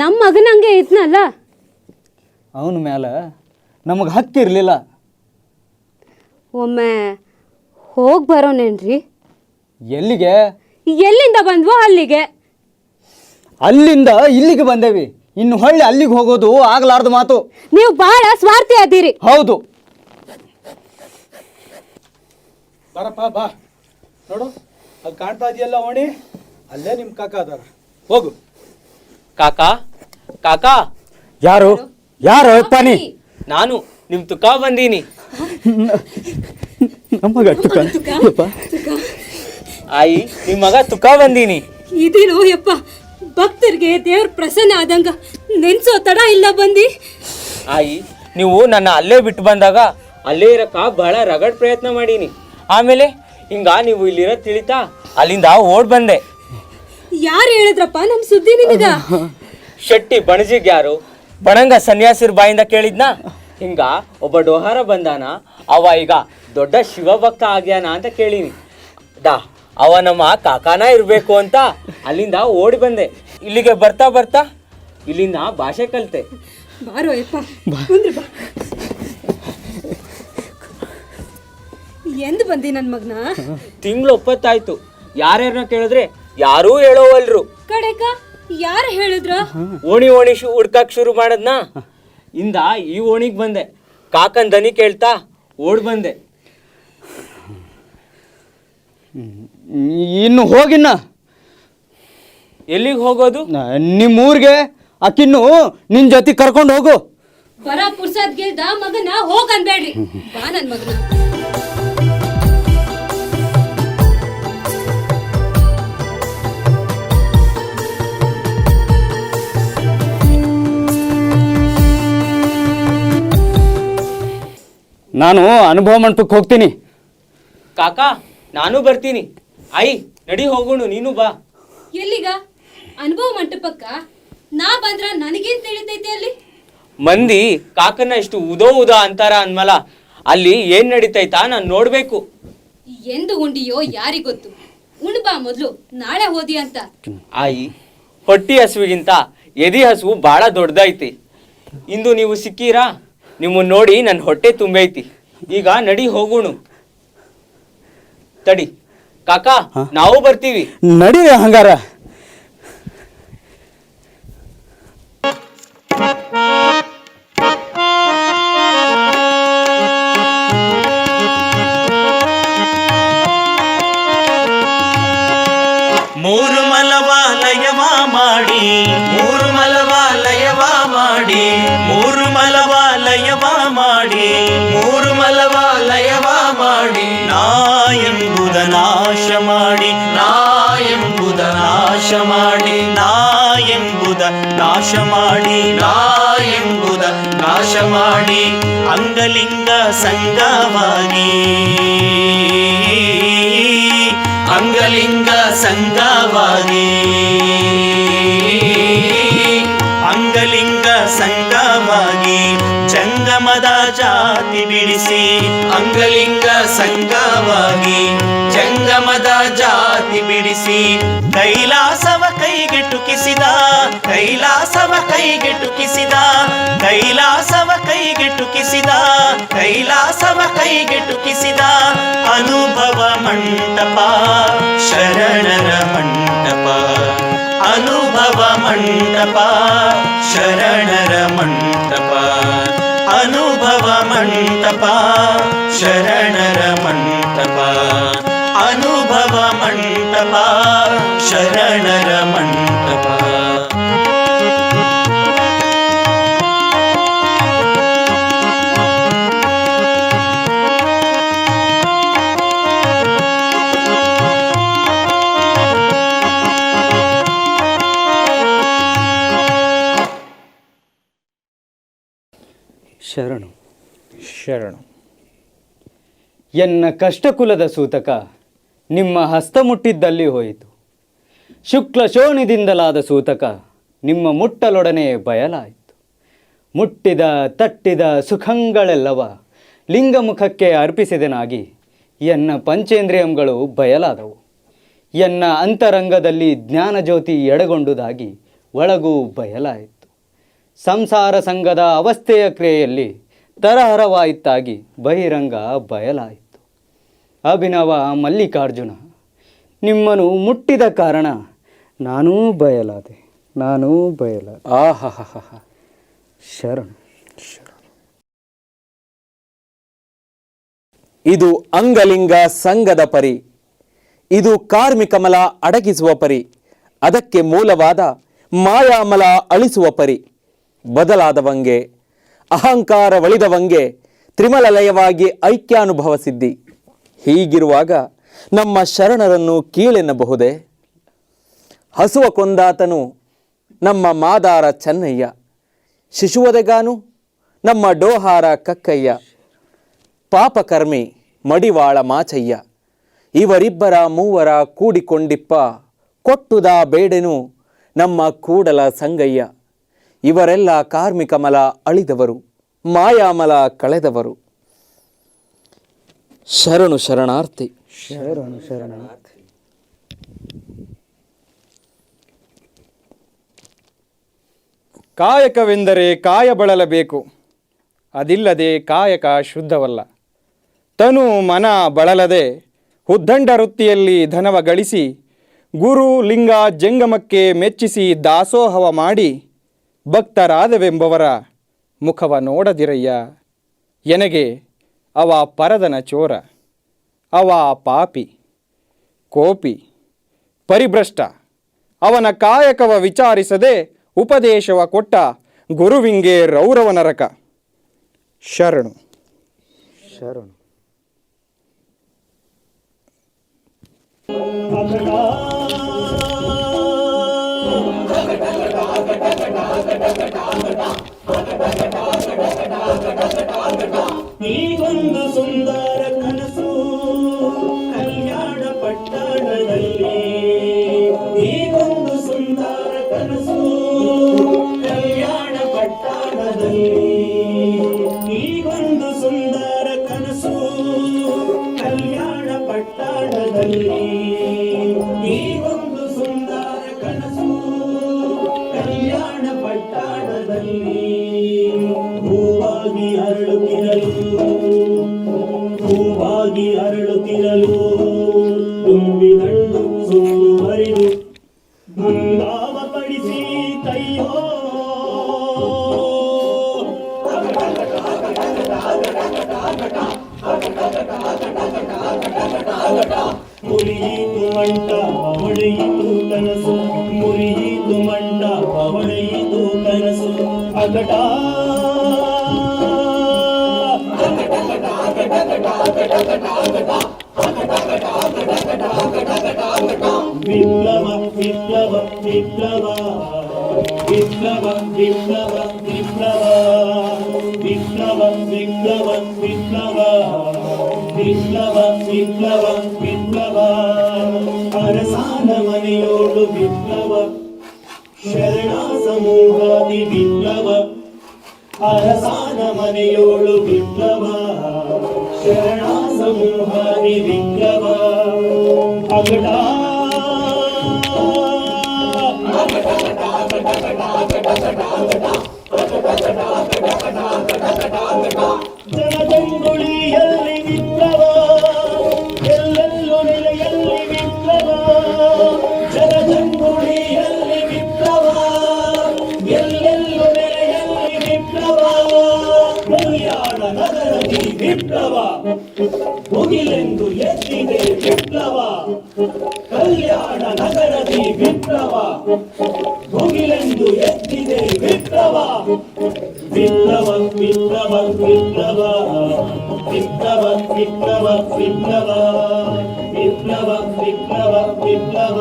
ನಮ್ಮ ಮಗನಂಗೆ ಇದ್ನಲ್ಲ. ಅವನ ಮೇಲೆ ನಮಗೆ ಹಕ್ಕಿರಲಿಲ್ಲ. ಒಮ್ಮೆ ಹೋಗಿ ಬರೋನೇನ್ರಿ? ಎಲ್ಲಿಗೆ? ಎಲ್ಲಿಂದ ಬಂದ್ವೋ ಅಲ್ಲಿಗೆ. ಅಲ್ಲಿಂದ ಇಲ್ಲಿಗೆ ಬಂದೇವಿ, ಇನ್ನು ಹೊಳ್ಳಿ ಅಲ್ಲಿಗೆ ಹೋಗೋದು ಆಗ್ಲಾರ್ದು ಮಾತು. ನೀವು ಬಹಳ ಸ್ವಾರ್ಥಿ ಅದ್ದೀರಿ. ಹೌದು. ಬಾರಪ್ಪ ಬಾ, ನೋಡು ಅಲ್ಲಿ ಕಾಣ್ತಾ ಇದೆಯಲ್ಲ ಓಣಿ, ಅಲ್ಲೇ ನಿಮ್ಮ ಕಾಕ ಅದಾರ. ಹೋಗು. ಕಾಕಾ ಕಾಕಾ, ಯಾರು ಯಾರು ಪಾನಿ? ನಾನು ನಿಮ್ ತುಕಾ ಬಂದೀನಿ. ನಮಗ ಆಯಿ, ನಿಮ್ ಮಗ ತುಕಾ ಬಂದೀನಿ. ಇದೇನೋ ಯಪ್ಪ, ಭಕ್ತರಿಗೆ ದೇವ್ರ ಪ್ರಸನ್ನ ಆದಂಗ ನೆನ್ಸೋ ತಡ ಇಲ್ಲ ಬಂದಿ. ಆಯಿ, ನೀವು ನನ್ನ ಅಲ್ಲೇ ಬಿಟ್ಟು ಬಂದಾಗ ಅಲ್ಲೇ ಇರಕ್ಕ ಬಹಳ ರಗಡ್ ಪ್ರಯತ್ನ ಮಾಡೀನಿ. ಆಮೇಲೆ ಹಿಂಗ ನೀವು ಇಲ್ಲಿರೋ ತಿಳಿತಾ ಅಲ್ಲಿಂದ ಓಡ್ ಬಂದೆ. ಯಾರು ಹೇಳಿದ್ರಪ್ಪ ನಮ್ ಸುದ್ದಿ ನಿನಗ? ಶೆಟ್ಟಿ ಬಣಜಿಗ್ ಯಾರು ಬಣಂಗ ಸನ್ಯಾಸಿರ ಬಾಯಿಂದ ಕೇಳಿದ್ನಾ? ಹಿಂಗ ಒಬ್ಬ ಡೋಹಾರ ಬಂದಾನ, ಅವ ಈಗ ದೊಡ್ಡ ಶಿವಭಕ್ತ ಆಗ್ಯಾನ ಅಂತ ಕೇಳೀನಿ. ಅವ ನಮ್ಮ ಕಾಕಾನ ಇರ್ಬೇಕು ಅಂತ ಅಲ್ಲಿಂದ ಓಡಿ ಬಂದೆ. ಇಲ್ಲಿಗೆ ಬರ್ತಾ ಬರ್ತಾ ಇಲ್ಲಿಂದ ಭಾಷೆ ಕಲಿತೆ. ಬಾರೋ ಯಪ್ಪ, ಎಂದು ಬಂದಿ ನನ್ ಮಗ್ನ? ತಿಂಗಳು ಒಪ್ಪತ್ತಾಯ್ತು. ಯಾರ್ಯಾರನ್ನ ಕೇಳಿದ್ರೆ ಯಾರೂ ಹೇಳೋವಲ್ರು. ಕಡೆಕ ಯಾರು ಹೇಳಿದ್ರ? ಓಣಿ ಹುಡ್ಕಕ್ ಶುರು ಮಾಡದ್ನ. ಇಂದ ಈ ಓಣಿಗೆ ಬಂದೆ, ಕಾಕನ್ ದನಿ ಕೇಳ್ತಾ ಓಡ್ ಬಂದೆ. ಇನ್ನು ಹೋಗಿನ್ನ ಎಲ್ಲಿಗೆ ಹೋಗೋದು? ನಿಮ್ಮೂರ್ಗೆ. ಅಕ್ಕಿನ್ನು ನಿನ್ ಜೊತೆ ಕರ್ಕೊಂಡು ಹೋಗು. ಬರ ಪುರ್ಸದ್ ಗೆಲ್ದ ಮಗನ ಹೋಗ್ ಅನ್ಬೇಡ್ರಿ. ಬಾ ನನ್ ಮಗನ. ನಾನು ಅನುಭವ ಮಂಟಪಕ್ಕೆ ಹೋಗ್ತೀನಿ. ಕಾಕಾ, ನಾನು ಬರ್ತೀನಿ. ಆಯಿ, ನಡಿ ಹೋಗೋಣ, ನೀನು ಬಾ. ಎಲ್ಲಿಗ? ಅನುಭವ ಮಂಟಪಕ್ಕ? ನಾ ಬಂದ್ರ ನನಗೇನ್ ತಿಳಿತೈತಿ ಅಲ್ಲಿ? ಮಂದಿ ಕಾಕನ ಇಷ್ಟು ಉದೋ ಅಂತಾರ ಅನ್ಮಲ, ಅಲ್ಲಿ ಏನ್ ನಡೀತೈತಾ ನಾನ್ ನೋಡ್ಬೇಕು. ಎಂದು ಉಂಡಿಯೋ ಯಾರಿಗೊತ್ತು. ಉಣ್ ಬಾ ಮೊದ್ಲು, ನಾಳೆ ಹೋದಿ ಅಂತ. ಆಯಿ, ಹೊಟ್ಟಿ ಹಸುವಿಗಿಂತ ಎದಿ ಹಸುವು ಬಹಳ ದೊಡ್ಡದೈತಿ. ಇಂದು ನೀವು ಸಿಕ್ಕೀರಾ? ನಿಮ್ಮನ್ನ ನೋಡಿ ನನ್ನ ಹೊಟ್ಟೆ ತುಂಬೈತಿ. ಈಗ ನಡಿ ಹೋಗೋಣ. ತಡಿ ಕಾಕಾ, ನಾವು ಬರ್ತೀವಿ. ನಡಿ ಹಂಗಾರ. ಮೂರು ಮಲವಾಲಯವ ಮಾಡಿ ಮೂರು ಮಲವ ಲಯವ ಮಾಡಿ ಮೂರು ಮಲವ ಲಯವ ಮಾಡಿ ನಾ ಎಂಬುದ ನಾಶ ಮಾಡಿ ನಾ ಎಂಬುದ ನಾಶ ಮಾಡಿ ನಾ ಎಂಬುದ ನಾಶ ಮಾಡಿ ನಾ ಎಂಬುದ ನಾಶ ಮಾಡಿ ಅಂಗಲಿಂಗ ಸಂಗವಾಗಿ ಅಂಗಲಿಂಗ ಸಂಗವಾಗಿ ಅಂಗಲಿಂಗ ಸಂಗವಾಗಿ ಜಂಗಮದ ಜಾತಿ ಬಿಡಿಸಿ ಅಂಗಲಿಂಗ ಸಂಗವಾಗಿ ಜಂಗಮದ ಜಾತಿ ಬಿಡಿಸಿ ಕೈಲಾಸವ ಕೈಗೆಟುಕಿಸಿದ ಕೈಲಾಸವ ಕೈಗೆಟುಕಿಸಿದ ಕೈಲಾಸವ ಕೈಗೆಟುಕಿಸಿದ ಕೈಲಾಸವ ಕೈಗೆಟುಕಿಸಿದ ಅನುಭವ ಮಂಟಪ ಶರಣರ ಮಂಟಪ ಅನುಭವ ಮಂಟಪ ಶರಣರ ಮಂಟಪ ಅನುಭವ ಮಂಟಪ ಶರಣರ ಮಂಟಪ ಅನುಭವ ಮಂಟಪ ಶರಣರ ಮಂಟಪ. ಶರಣು ಶರಣು. ಎನ್ನ ಕಷ್ಟಕುಲದ ಸೂತಕ ನಿಮ್ಮ ಹಸ್ತ ಮುಟ್ಟಿದ್ದಲ್ಲಿ ಹೋಯಿತು. ಶುಕ್ಲ ಶೋಣಿದಿಂದಲಾದ ಸೂತಕ ನಿಮ್ಮ ಮುಟ್ಟಲೊಡನೆ ಬಯಲಾಯಿತು. ಮುಟ್ಟಿದ ತಟ್ಟಿದ ಸುಖಂಗಳೆಲ್ಲವ ಲಿಂಗಮುಖಕ್ಕೆ ಅರ್ಪಿಸಿದನಾಗಿ ಎನ್ನ ಪಂಚೇಂದ್ರಿಯಂಗಳು ಬಯಲಾದವು. ಎನ್ನ ಅಂತರಂಗದಲ್ಲಿ ಜ್ಞಾನಜ್ಯೋತಿ ಎಡಗೊಂಡುದಾಗಿ ಒಳಗೂ ಬಯಲಾಯಿತು. ಸಂಸಾರ ಸಂಘದ ಅವಸ್ಥೆಯ ಕ್ರಿಯೆಯಲ್ಲಿ ತರಹರವಾಯಿತಾಗಿ ಬಹಿರಂಗ ಬಯಲಾಯಿತು. ಅಭಿನವ ಮಲ್ಲಿಕಾರ್ಜುನ, ನಿಮ್ಮನ್ನು ಮುಟ್ಟಿದ ಕಾರಣ ನಾನೂ ಬಯಲಾದೆ, ನಾನೂ ಬಯಲಾದೆ. ಆಹಾ ಶರಣು. ಇದು ಅಂಗಲಿಂಗ ಸಂಘದ ಪರಿ, ಇದು ಕಾರ್ಮಿಕಮಲ ಅಡಗಿಸುವ ಪರಿ, ಅದಕ್ಕೆ ಮೂಲವಾದ ಮಾಯಾಮಲ ಅಳಿಸುವ ಪರಿ. ಬದಲಾದವಂಗೆ ಅಹಂಕಾರವಳಿದವಂಗೆ ತ್ರಿಮಲಲಯವಾಗಿ ಐಕ್ಯಾನುಭವ ಸಿದ್ಧಿ. ಹೀಗಿರುವಾಗ ನಮ್ಮ ಶರಣರನ್ನು ಕೀಳೆನ್ನಬಹುದೇ? ಹಸುವ ಕೊಂದಾತನು ನಮ್ಮ ಮಾದಾರ ಚೆನ್ನಯ್ಯ, ಶಿಶುವದೆಗಾನು ನಮ್ಮ ಡೋಹಾರ ಕಕ್ಕಯ್ಯ, ಪಾಪಕರ್ಮಿ ಮಡಿವಾಳ ಮಾಚಯ್ಯ. ಇವರಿಬ್ಬರ ಮೂವರ ಕೂಡಿಕೊಂಡಿಪ್ಪ ಕೊಟ್ಟುದ ಬೇಡೆನು ನಮ್ಮ ಕೂಡಲ ಸಂಗಯ್ಯ. ಇವರೆಲ್ಲ ಕಾರ್ಮಿಕಮಲ ಅಳಿದವರು, ಮಾಯಾಮಲ ಕಳೆದವರು. ಶರಣು ಶರಣಾರ್ಥಿ. ಶರಣು ಶರಣಾರ್ಥಿ. ಕಾಯಕವೆಂದರೆ ಕಾಯ ಬಳಲಬೇಕು, ಅದಿಲ್ಲದೆ ಕಾಯಕ ಶುದ್ಧವಲ್ಲ. ತನು ಮನ ಬಳಲದೆ ಉದ್ದಂಡ ವೃತ್ತಿಯಲ್ಲಿ ಧನವ ಗಳಿಸಿ ಗುರು ಲಿಂಗ ಜಂಗಮಕ್ಕೆ ಮೆಚ್ಚಿಸಿ ದಾಸೋಹವ ಮಾಡಿ ಭಕ್ತರಾದವೆಂಬವರ ಮುಖವ ನೋಡದಿರಯ್ಯ. ಎನಗೆ ಅವ ಪರದನ ಚೋರ, ಅವ ಪಾಪಿ ಕೋಪಿ ಪರಿಭ್ರಷ್ಟ. ಅವನ ಕಾಯಕವ ವಿಚಾರಿಸದೆ ಉಪದೇಶವ ಕೊಟ್ಟ ಗುರುವಿಂಗೆ ರೌರವ ನರಕ. ಶರಣು ಶರಣು. ಈಗೊಂದು ಸುಂದರ ಕನಸು ಕಲ್ಯಾಣ ಪಟ್ಟಣದಲ್ಲಿ, ಈಗೊಂದು ಸುಂದರ ಕನಸು ಕಲ್ಯಾಣ ಪಟ್ಟಣದಲ್ಲಿ, ಈಗೊಂದು ಸುಂದರ ಕನಸು ಕಲ್ಯಾಣ ಪಟ್ಟಣದಲ್ಲಿ, ಈಗೊಂದು ಸುಂದರ ಕನಸು ಕಲ್ಯಾಣ ಪಟ್ಟಣದಲ್ಲಿ. ಹೂವಾಗಿ ಅರಳುತ್ತಿರಲು, ಹೂವಾಗಿ ಅರಳುತ್ತಿರಲು ತುಂಬಿದಂಡು ಸುತ್ತುವರಿದು ಬೃಂದಾವ ಪಡಿಸಿ ಕೈಯೋ ಮುರಿಯಿತು ಮಂಟ ಹೊಳೆಯಿತು ಕನಸು, ಮುರಿಯಿತು ಮಂಟ ಹೊಳೆಯಿತು ಕನಸು. ಅಕಟ ವಿಪ್ಲವ ವಿಪ್ಲವ ವಿಪ್ಲವ ವಿಪ್ಲವ ವಿಪ್ಲವ ವಿಪ್ಲವ ವಿಪ್ಲವ ವಿಪ್ಲವ ವಿಪ್ಲವ ವಿಪ್ಲವ ವಿಪ್ಲವ ವಿಪ್ಲವ ಅರಸಾನ ಮನೆಯೋಳು ವಿಪ್ಲವ ಶರಣ ಸಮೂಹಾದಿ ವಿಪ್ಲವ ಅರಸಾನ ಮನೆಯೋಳು ವಿಪ್ಲವ ಶರಣ ಸಮೂಹಾದಿ ವಿಪ್ಲವ ಅಕಟ ಜನಜಂಗುಳಿಯಲ್ಲಿ ವಿಪ್ಲವ ಎಲ್ಲೆಲ್ಲೂ ನೆಲೆಯಲ್ಲಿ ವಿಪ್ಲವ ಜನಜಂಗುಳಿಯಲ್ಲಿ ವಿಪ್ಲವ ಎಲ್ಲೆಲ್ಲೂ ನೆಲೆಯಲ್ಲಿ ವಿಪ್ಲವ ಕಲ್ಯಾಣ ನಗರದಿ ವಿಪ್ಲವ ಮುಗಿಲೆಂದು ಎದ್ದಿದೆ ವಿಪ್ಲವ ಕಲ್ಯಾಣ ನಗರದಿ ವಿಪ್ಲವ ಮುಗಿಲೆಂದು ಎದ್ದಿದೆ ವಿಪ್ಲವ ವಿಪ್ಲವ ವಿಪ್ಲವ ವಿಪ್ಲವ ವಿಪ್ಲವ ವಿಪ್ಲವ ವಿಪ್ಲವ ವಿಪ್ಲವ ವಿಪ್ಲವ ವಿಪ್ಲವ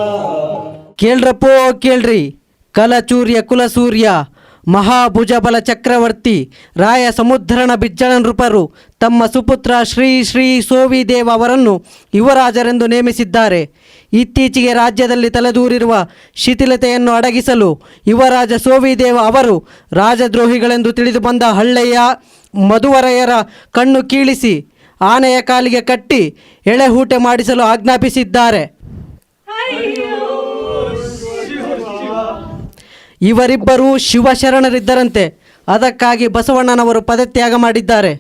ಕೇಳ್ರಪ್ಪೋ ಕೇಳ್ರಿ, ಕಲಚೂರ್ಯ ಕುಲಸೂರ್ಯ ಮಹಾಭುಜಬಲ ಚಕ್ರವರ್ತಿ ರಾಯ ಸಮುದ್ರನ ಬಿಜ್ಜಳ ನೃಪರು ತಮ್ಮ ಸುಪುತ್ರ ಶ್ರೀ ಶ್ರೀ ಸೋವಿದೇವ ಅವರನ್ನು ಯುವರಾಜರೆಂದು ನೇಮಿಸಿದ್ದಾರೆ. ಇತ್ತೀಚೆಗೆ ರಾಜ್ಯದಲ್ಲಿ ತಲೆದೂರಿರುವ ಶಿಥಿಲತೆಯನ್ನು ಅಡಗಿಸಲು ಯುವರಾಜ ಸೋವಿದೇವ ಅವರು ರಾಜದ್ರೋಹಿಗಳೆಂದು ತಿಳಿದು ಬಂದ ಹಳ್ಳೆಯ ಮಧುವರೆಯರ ಕಣ್ಣು ಕೀಳಿಸಿ ಆನೆಯ ಕಾಲಿಗೆ ಕಟ್ಟಿ ಎಳೆಹೂಟೆ ಮಾಡಿಸಲು ಆಜ್ಞಾಪಿಸಿದ್ದಾರೆ. ಇವರಿಬ್ಬರೂ ಶಿವಶರಣರಿದ್ದರಂತೆ. ಅದಕ್ಕಾಗಿ ಬಸವಣ್ಣನವರು ಪದತ್ಯಾಗ ಮಾಡಿದ್ದಾರೆ.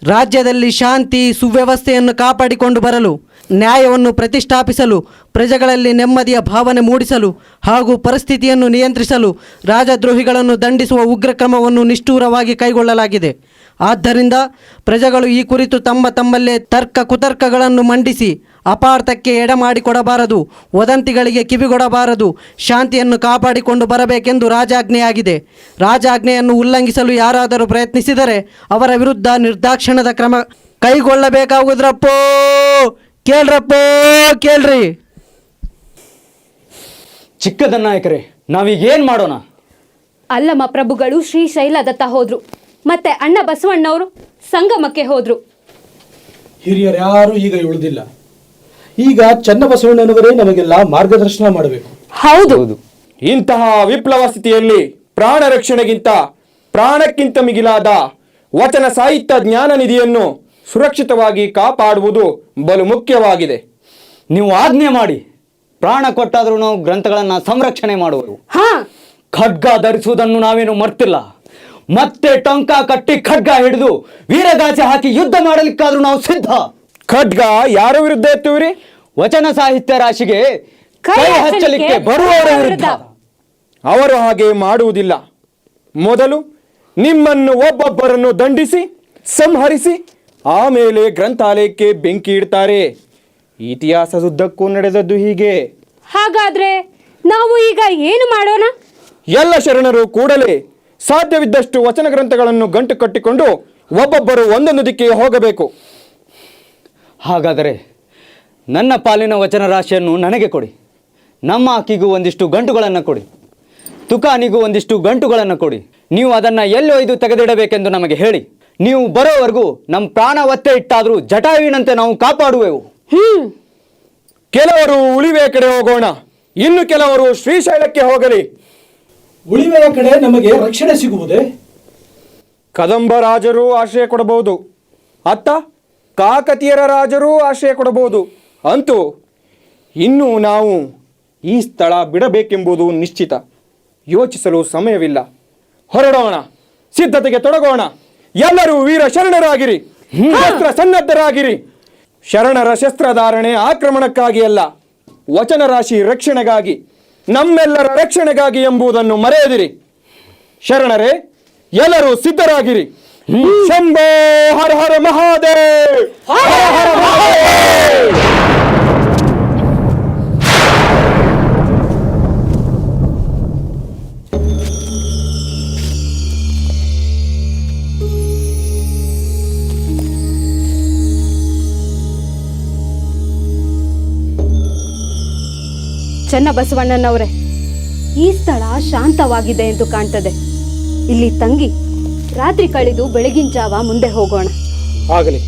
ರಾಜ್ಯದಲ್ಲಿ ಶಾಂತಿ ಸುವ್ಯವಸ್ಥೆಯನ್ನು ಕಾಪಾಡಿಕೊಂಡು ಬರಲು, ನ್ಯಾಯವನ್ನು ಪ್ರತಿಷ್ಠಾಪಿಸಲು, ಪ್ರಜೆಗಳಲ್ಲಿ ನೆಮ್ಮದಿಯ ಭಾವನೆ ಮೂಡಿಸಲು ಹಾಗೂ ಪರಿಸ್ಥಿತಿಯನ್ನು ನಿಯಂತ್ರಿಸಲು ರಾಜದ್ರೋಹಿಗಳನ್ನು ದಂಡಿಸುವ ಉಗ್ರ ಕ್ರಮವನ್ನು ನಿಷ್ಠೂರವಾಗಿ ಕೈಗೊಳ್ಳಲಾಗಿದೆ. ಆದ್ದರಿಂದ ಪ್ರಜೆಗಳು ಈ ಕುರಿತು ತಮ್ಮಲ್ಲೇ ತರ್ಕ ಕುತರ್ಕಗಳನ್ನು ಮಂಡಿಸಿ ಅಪಾರ್ಥಕ್ಕೆ ಎಡೆಮಾಡಿಕೊಡಬಾರದು, ವದಂತಿಗಳಿಗೆ ಕಿವಿಗೊಡಬಾರದು, ಶಾಂತಿಯನ್ನು ಕಾಪಾಡಿಕೊಂಡು ಬರಬೇಕೆಂದು ರಾಜಾಜ್ಞೆಯಾಗಿದೆ. ರಾಜಾಜ್ಞೆಯನ್ನು ಉಲ್ಲಂಘಿಸಲು ಯಾರಾದರೂ ಪ್ರಯತ್ನಿಸಿದರೆ ಅವರ ವಿರುದ್ಧ ನಿರ್ದಾಕ್ಷಿಣ್ಯದ ಕ್ರಮ ಕೈಗೊಳ್ಳಬೇಕಾಗುವುದ್ರಪ್ಪೋ. ಕೇಳ್ರಪ್ಪೋ ಕೇಳ್ರಿ. ಚಿಕ್ಕದ ನಾಯಕರೇ, ನಾವೀಗ ಏನು ಮಾಡೋಣ? ಅಲ್ಲಮ್ಮ ಪ್ರಭುಗಳು ಶ್ರೀಶೈಲದತ್ತ ಹೋದ್ರು, ಮತ್ತೆ ಅಣ್ಣ ಬಸವಣ್ಣವರು ಸಂಗಮಕ್ಕೆ ಹೋದ್ರು. ಹಿರಿಯರ್ಯಾರು ಈಗ ಉಳಿದಿಲ್ಲ. ಈಗ ಚನ್ನಬಸವಣ್ಣನವರೇ ನಮಗೆಲ್ಲ ಮಾರ್ಗದರ್ಶನ ಮಾಡಬೇಕು. ಹೌದು. ಇಂತಹ ವಿಪ್ಲವ ಸ್ಥಿತಿಯಲ್ಲಿ ಪ್ರಾಣ ರಕ್ಷಣೆಗಿಂತ ಪ್ರಾಣಕ್ಕಿಂತ ಮಿಗಿಲಾದ ವಚನ ಸಾಹಿತ್ಯ ಜ್ಞಾನ ನಿಧಿಯನ್ನು ಸುರಕ್ಷಿತವಾಗಿ ಕಾಪಾಡುವುದು ಬಲು ಮುಖ್ಯವಾಗಿದೆ. ನೀವು ಆಜ್ಞೆ ಮಾಡಿ. ಪ್ರಾಣ ಕೊಟ್ಟಾದರೂ ನಾವು ಗ್ರಂಥಗಳನ್ನು ಸಂರಕ್ಷಣೆ ಮಾಡುವುದು. ಖಡ್ಗ ಧರಿಸುವುದನ್ನು ನಾವೇನು ಮರ್ತಿಲ್ಲ. ಮತ್ತೆ ಟೊಂಕ ಕಟ್ಟಿ ಖಡ್ಗ ಹಿಡಿದು ವೀರಗಾಸೆ ಹಾಕಿ ಯುದ್ಧ ಮಾಡಲಿಕ್ಕಾದ್ರೂ ನಾವು ಸಿದ್ಧ. ಖಡ್ಗ ಯಾರ ವಿರುದ್ಧ ಎತ್ತುವಿರಿ? ವಚನ ಸಾಹಿತ್ಯ ರಾಶಿಗೆ ಕೈ ಹಚ್ಚಲಿಕ್ಕೆ ಬರುವವರ ವಿರುದ್ಧ. ಅವರು ಹಾಗೆ ಮಾಡುವುದಿಲ್ಲ. ಮೊದಲು ನಿಮ್ಮನ್ನು ಒಬ್ಬೊಬ್ಬರನ್ನು ದಂಡಿಸಿ ಸಂಹರಿಸಿ ಆಮೇಲೆ ಗ್ರಂಥಾಲಯಕ್ಕೆ ಬೆಂಕಿ ಇಡ್ತಾರೆ. ಇತಿಹಾಸದುದ್ದಕ್ಕೂ ನಡೆದದ್ದು ಹೀಗೆ. ಹಾಗಾದ್ರೆ ನಾವು ಈಗ ಏನು ಮಾಡೋಣ? ಎಲ್ಲ ಶರಣರು ಕೂಡಲೇ ಸಾಧ್ಯವಿದ್ದಷ್ಟು ವಚನ ಗ್ರಂಥಗಳನ್ನು ಗಂಟು ಕಟ್ಟಿಕೊಂಡು ಒಬ್ಬೊಬ್ಬರು ಒಂದೊಂದು ದಿಕ್ಕಿಗೆ ಹೋಗಬೇಕು. ಹಾಗಾದರೆ ನನ್ನ ಪಾಲಿನ ವಚನ ರಾಶಿಯನ್ನು ನನಗೆ ಕೊಡಿ. ನಮ್ಮ ಆಕಿಗೂ ಒಂದಿಷ್ಟು ಗಂಟುಗಳನ್ನು ಕೊಡಿ. ತುಕಾನಿಗೂ ಒಂದಿಷ್ಟು ಗಂಟುಗಳನ್ನು ಕೊಡಿ. ನೀವು ಅದನ್ನು ಎಲ್ಲಿ ಒಯ್ದು ತೆಗೆದಿಡಬೇಕೆಂದು ನಮಗೆ ಹೇಳಿ. ನೀವು ಬರೋವರೆಗೂ ನಮ್ಮ ಪ್ರಾಣ ಒತ್ತೆ ಇಟ್ಟಾದರೂ ಜಟಾಯುವಿನಂತೆ ನಾವು ಕಾಪಾಡುವೆವು. ಕೆಲವರು ಉಳಿವೆಯ ಕಡೆ ಹೋಗೋಣ, ಇನ್ನು ಕೆಲವರು ಶ್ರೀಶೈಲಕ್ಕೆ ಹೋಗಲಿ. ಉಳಿವೆಯ ಕಡೆ ನಮಗೆ ರಕ್ಷಣೆ ಸಿಗುವುದೇ? ಕದಂಬ ರಾಜರು ಆಶ್ರಯ ಕೊಡಬಹುದು, ಅತ್ತ ಕಾಕತೀಯರ ರಾಜರು ಆಶ್ರಯ ಕೊಡಬಹುದು. ಅಂತೂ ಇನ್ನು ನಾವು ಈ ಸ್ಥಳ ಬಿಡಬೇಕೆಂಬುದು ನಿಶ್ಚಿತ. ಯೋಚಿಸಲು ಸಮಯವಿಲ್ಲ. ಹೊರಡೋಣ, ಸಿದ್ಧತೆಗೆ ತೊಡಗೋಣ. ಎಲ್ಲರೂ ವೀರ ಶರಣರಾಗಿರಿ, ಶಸ್ತ್ರ ಸನ್ನದ್ಧರಾಗಿರಿ. ಶರಣರ ಶಸ್ತ್ರಧಾರಣೆ ಆಕ್ರಮಣಕ್ಕಾಗಿ ಅಲ್ಲ, ವಚನ ರಾಶಿ ರಕ್ಷಣೆಗಾಗಿ, ನಮ್ಮೆಲ್ಲರ ರಕ್ಷಣೆಗಾಗಿ ಎಂಬುದನ್ನು ಮರೆಯದಿರಿ. ಶರಣರೇ, ಎಲ್ಲರೂ ಸಿದ್ಧರಾಗಿರಿ. ಶಂಭೋ ಹರ ಹರ ಮಹಾದೇವ್, ಹರ ಹರ ಮಹಾದೇವ್. ಚನ್ನಬಸವಣ್ಣನವರೇ, ಈ ಸ್ಥಳ ಶಾಂತವಾಗಿದೆ ಎಂದು ಕಾಣ್ತದೆ. ಇಲ್ಲಿ ತಂಗಿ ರಾತ್ರಿ ಕಳೆದು ಬೆಳಗಿನ ಜಾವ ಮುಂದೆ ಹೋಗೋಣ. ಆಗಲಿ.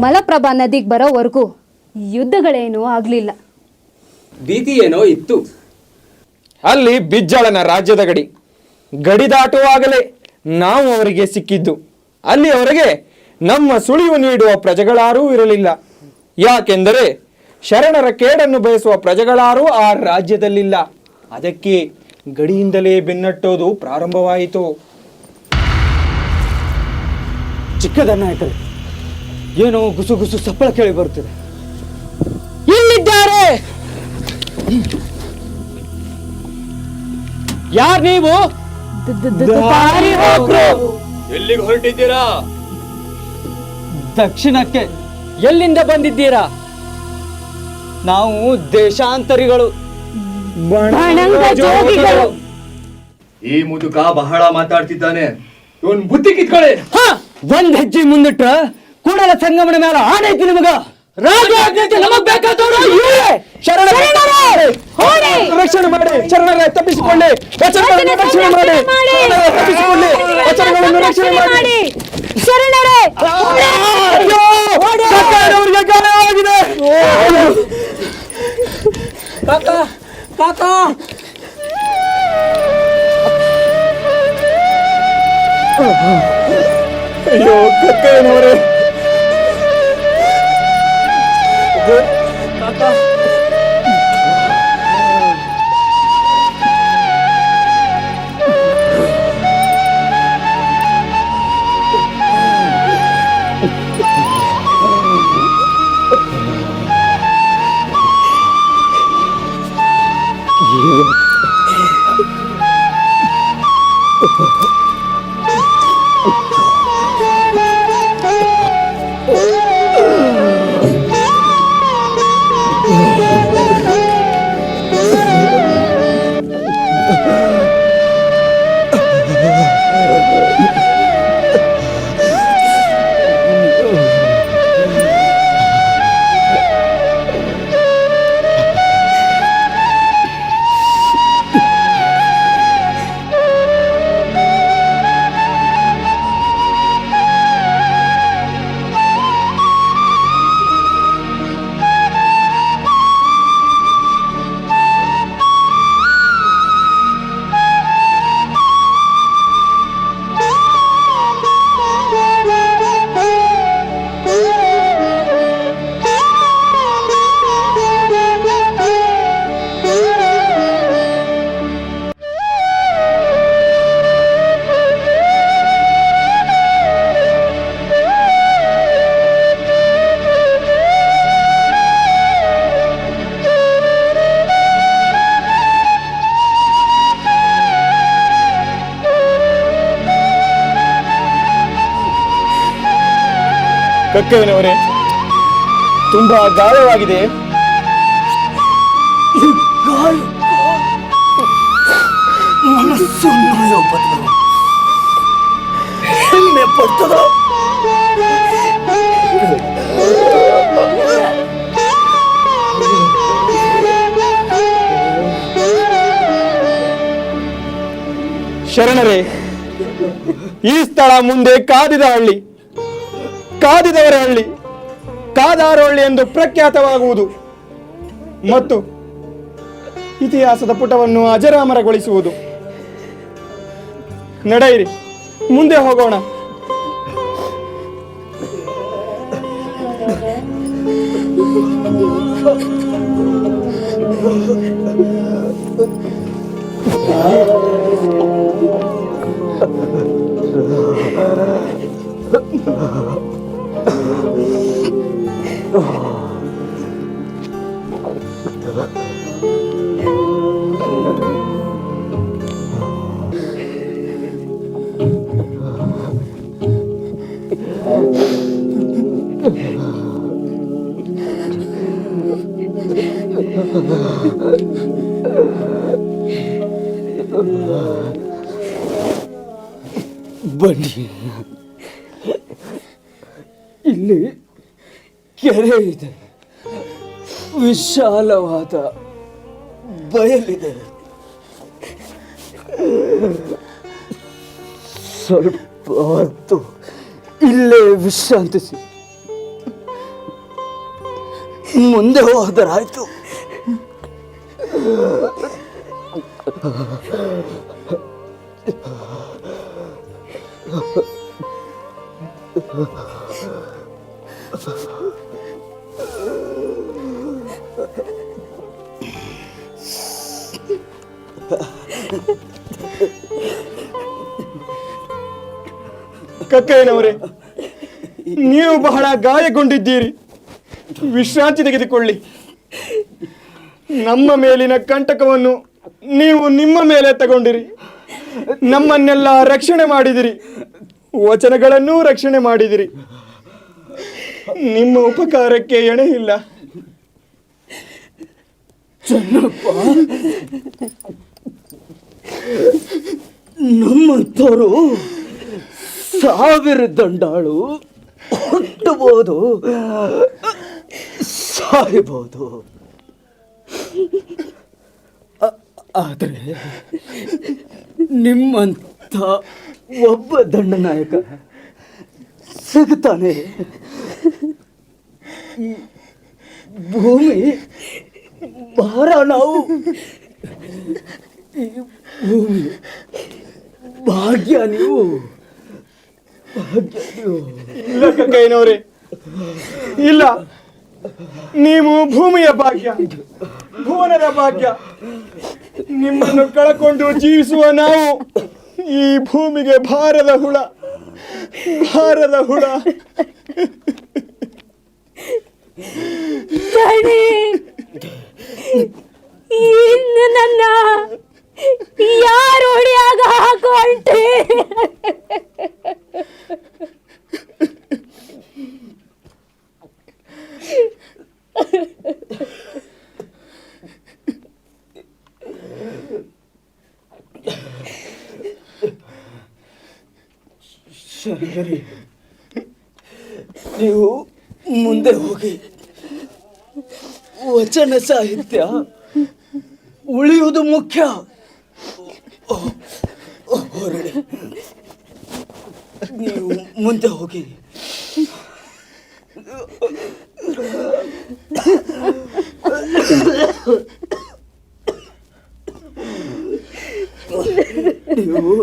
ಮಲಪ್ರಭಾ ನದಿಗೆ ಬರೋವರೆಗೂ ಯುದ್ಧಗಳೇನೂ ಆಗಲಿಲ್ಲ. ಭೀತಿ ಏನೋ ಇತ್ತು. ಅಲ್ಲಿ ಬಿಜ್ಜಳನ ರಾಜ್ಯದ ಗಡಿ ದಾಟುವಾಗಲೇ ನಾವು ಅವರಿಗೆ ಸಿಕ್ಕಿದ್ದು. ಅಲ್ಲಿಯವರೆಗೆ ನಮ್ಮ ಸುಳಿವು ನೀಡುವ ಪ್ರಜೆಗಳಾರೂ ಇರಲಿಲ್ಲ. ಯಾಕೆಂದರೆ ಶರಣರ ಕೇಡನ್ನು ಬಯಸುವ ಪ್ರಜೆಗಳಾರೂ ಆ ರಾಜ್ಯದಲ್ಲಿಲ್ಲ. ಅದಕ್ಕೆ ಗಡಿಯಿಂದಲೇ ಬೆನ್ನಟ್ಟೋದು ಪ್ರಾರಂಭವಾಯಿತು. ಚಿಕ್ಕದನ್ನ ಆಯ್ತಲ್ಲ, ಏನೋ ಗುಸು ಗುಸು ಸಪ್ಪಳ ಕೇಳಿ ಬರುತ್ತದೆ. ಇಲ್ಲಿದ್ದಾರೆ. ಯಾರು ನೀವು? ದಾರಿ ಹೋಗ್ರು. ಎಲ್ಲಿಗೆ ಹೊರಟಿದ್ದೀರಾ? ದಕ್ಷಿಣಕ್ಕೆ. ಎಲ್ಲಿಂದ ಬಂದಿದ್ದೀರಾ? ನಾವು ದೇಶಾಂತರಿಗಳು. ಈ ಮುದುಕ ಬಹಳ ಮಾತಾಡ್ತಿದ್ದಾನೆ. ಇವನ್ ಬುದ್ಧಿ ಕಿತ್ಕೊಳ್ಳಿ. ಒಂದ್ ಹೆಜ್ಜೆ ಮುಂದಿಟ್ರ ಕೂಡಲ ಸಂಗಮನ ಮೇಲೆ ಆನೆ ಐತಿ ನಿಮಗ. ನಮಗ್ ಬೇಕಾದವರು ರಕ್ಷಣೆ ಮಾಡಿ, ಶರಣರೇ ತಪ್ಪಿಸಿಕೊಳ್ಳಿ, ವಚನಗಳನ್ನು ರಕ್ಷಣೆ ಮಾಡಿ, ಶರಣರೇ ತಪ್ಪಿಸಿಕೊಳ್ಳಿ, ವಚನಗಳನ್ನು ರಕ್ಷಣೆ ಮಾಡಿ. ಶರಣರೇ, ಅಯ್ಯೋ, ಸರ್ಕಾರದವರಿಗೆ ಗಾಯವಾಗಿದೆ. ಅಯ್ಯೋ ಕಕ್ಕಯ್ಯನವರೇ, ಕಕ್ಕಯ್ಯನವರೇ, ತುಂಬಾ ಗಾಯವಾಗಿದೆ. ಮನಸ್ಸು ನೋಯೋ ಬದಲು ಹೆಮ್ಮೆ ಪಡ್ತದ. ಶರಣರೇ, ಈ ಸ್ಥಳ ಮುಂದೆ ಕಾದಿದ ಹಳ್ಳಿ, ಕಾದಿದವರ ಹಳ್ಳಿ, ಕಾದಾರಹಳ್ಳಿ ಎಂದು ಪ್ರಖ್ಯಾತವಾಗುವುದು ಮತ್ತು ಇತಿಹಾಸದ ಪುಟವನ್ನು ಅಜರಾಮರಗೊಳಿಸುವುದು. ನಡೆಯಿರಿ, ಮುಂದೆ ಹೋಗೋಣ. ಬನ್ನಿ, ಇಲ್ಲಿ ಕೆರೆ ಇದೆ, ವಿಶಾಲವಾದ ಬಯಲಿದೆ. ಸ್ವಲ್ಪ ಹೊತ್ತು ಇಲ್ಲೇ ವಿಶ್ರಾಂತಿಸಿ ಮುಂದೆ ಹೋದರಾಯ್ತು. ಕಕ್ಕಯ್ಯನವರೇ, ನೀವು ಬಹಳ ಗಾಯಗೊಂಡಿದ್ದೀರಿ, ವಿಶ್ರಾಂತಿ ತೆಗೆದುಕೊಳ್ಳಿ. ನಮ್ಮ ಮೇಲಿನ ಕಂಟಕವನ್ನು ನೀವು ನಿಮ್ಮ ಮೇಲೆ ತಗೊಂಡಿರಿ, ನಮ್ಮನ್ನೆಲ್ಲ ರಕ್ಷಣೆ ಮಾಡಿದಿರಿ, ವಚನಗಳನ್ನೂ ರಕ್ಷಣೆ ಮಾಡಿದಿರಿ. ನಿಮ್ಮ ಉಪಕಾರಕ್ಕೆ ಎಣೆ ಇಲ್ಲ. ಚೆನ್ನಪ್ಪ, ನಮ್ಮಂಥವರು 1000 ದಂಡಾಳು ಹುಟ್ಟಬಹುದು, ಸಾಯಬಹುದು. ಆದರೆ ನಿಮ್ಮಂಥ ಒಬ್ಬ ದಂಡನಾಯಕ ಸಿಗ್ತಾನೆ. ಈ ಭೂಮಿ ಭಾರ, ನಾವು ಈ ಭೂಮಿ ಭಾಗ್ಯ, ನೀವು ಭಾಗ್ಯ ನೀವು. ಇಲ್ಲ ಕಕ್ಕಯ್ಯನವರೇ, ಇಲ್ಲ. ನೀವು ಭೂಮಿಯ ಭಾಗ್ಯ, ಭುವನದ ಭಾಗ್ಯ. ನಿಮ್ಮನ್ನು ಕಳಕೊಂಡು ಜೀವಿಸುವ ನಾವು ಈ ಭೂಮಿಗೆ ಭಾರದ ಹುಳ, ಭಾರದ ಹುಳ. ಇನ್ನು ನನ್ನ ಯಾರು ಹೊಡಿಯಾಗ ಹಾಕೊಂಡೆ? ಶರಣರೇ, ನೀವು ಮುಂದೆ ಹೋಗಿ. ವಚನ ಸಾಹಿತ್ಯ ಉಳಿಯುವುದು ಮುಖ್ಯ. ಹೊರಡಿ, ನೀವು ಮುಂದೆ ಹೋಗಿ. ನೀವು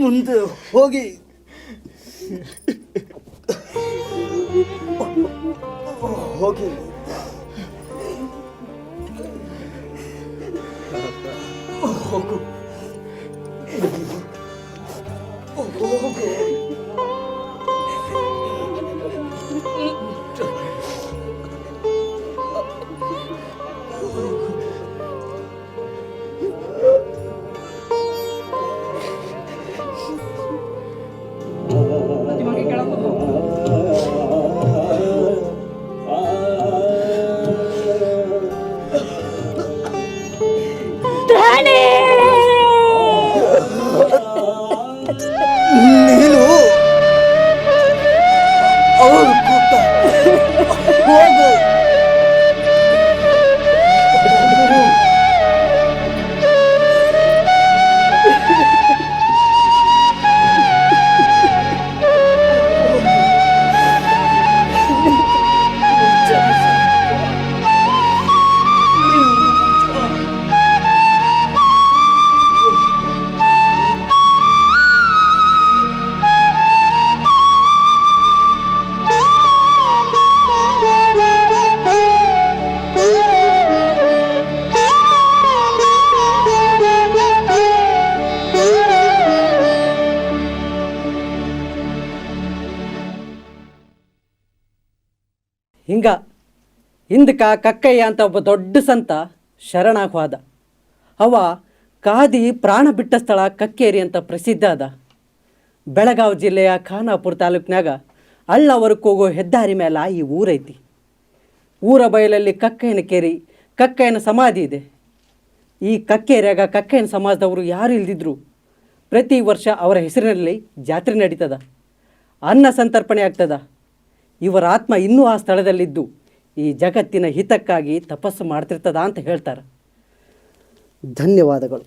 ಮುಂದೆ ಹೋಗಿ. ಹೋಗಿ. ಹೋಗು. ಹೋಗು. ನೀನು ಅವಳು ಕೂತ ಹೋಗು. ಹಿಂಗ ಹಿಂದಕ ಕಕ್ಕಯ್ಯ ಅಂತ ಒಬ್ಬ ದೊಡ್ಡ ಸಂತ ಶರಣಾಗಿ ಹೋದ. ಅವ ಕಾದಿ ಪ್ರಾಣ ಬಿಟ್ಟ ಸ್ಥಳ ಕಕ್ಕೇರಿ ಅಂತ ಪ್ರಸಿದ್ಧ ಅದ. ಬೆಳಗಾವಿ ಜಿಲ್ಲೆಯ ಖಾನಾಪುರ ತಾಲೂಕಿನಾಗ ಅಳ್ಳವರಕ್ಕೆ ಹೋಗೋ ಹೆದ್ದಾರಿ ಮೇಲೆ ಈ ಊರೈತಿ. ಊರ ಬಯಲಲ್ಲಿ ಕಕ್ಕಯ್ಯನ ಕೇರಿ, ಕಕ್ಕಯ್ಯನ ಸಮಾಧಿ ಇದೆ. ಈ ಕಕ್ಕೇರಿಯಾಗ ಕಕ್ಕಯ್ಯನ ಸಮಾಜದವರು ಯಾರು ಇಲ್ದಿದ್ರು ಪ್ರತಿ ವರ್ಷ ಅವರ ಹೆಸರಿನಲ್ಲಿ ಜಾತ್ರೆ ನಡೀತದ, ಅನ್ನ ಸಂತರ್ಪಣೆ ಆಗ್ತದ. ಇವರ ಆತ್ಮ ಇನ್ನೂ ಆ ಸ್ಥಳದಲ್ಲಿದ್ದು ಈ ಜಗತ್ತಿನ ಹಿತಕ್ಕಾಗಿ ತಪಸ್ಸು ಮಾಡ್ತಿರ್ತದ ಅಂತ ಹೇಳ್ತಾರೆ. ಧನ್ಯವಾದಗಳು.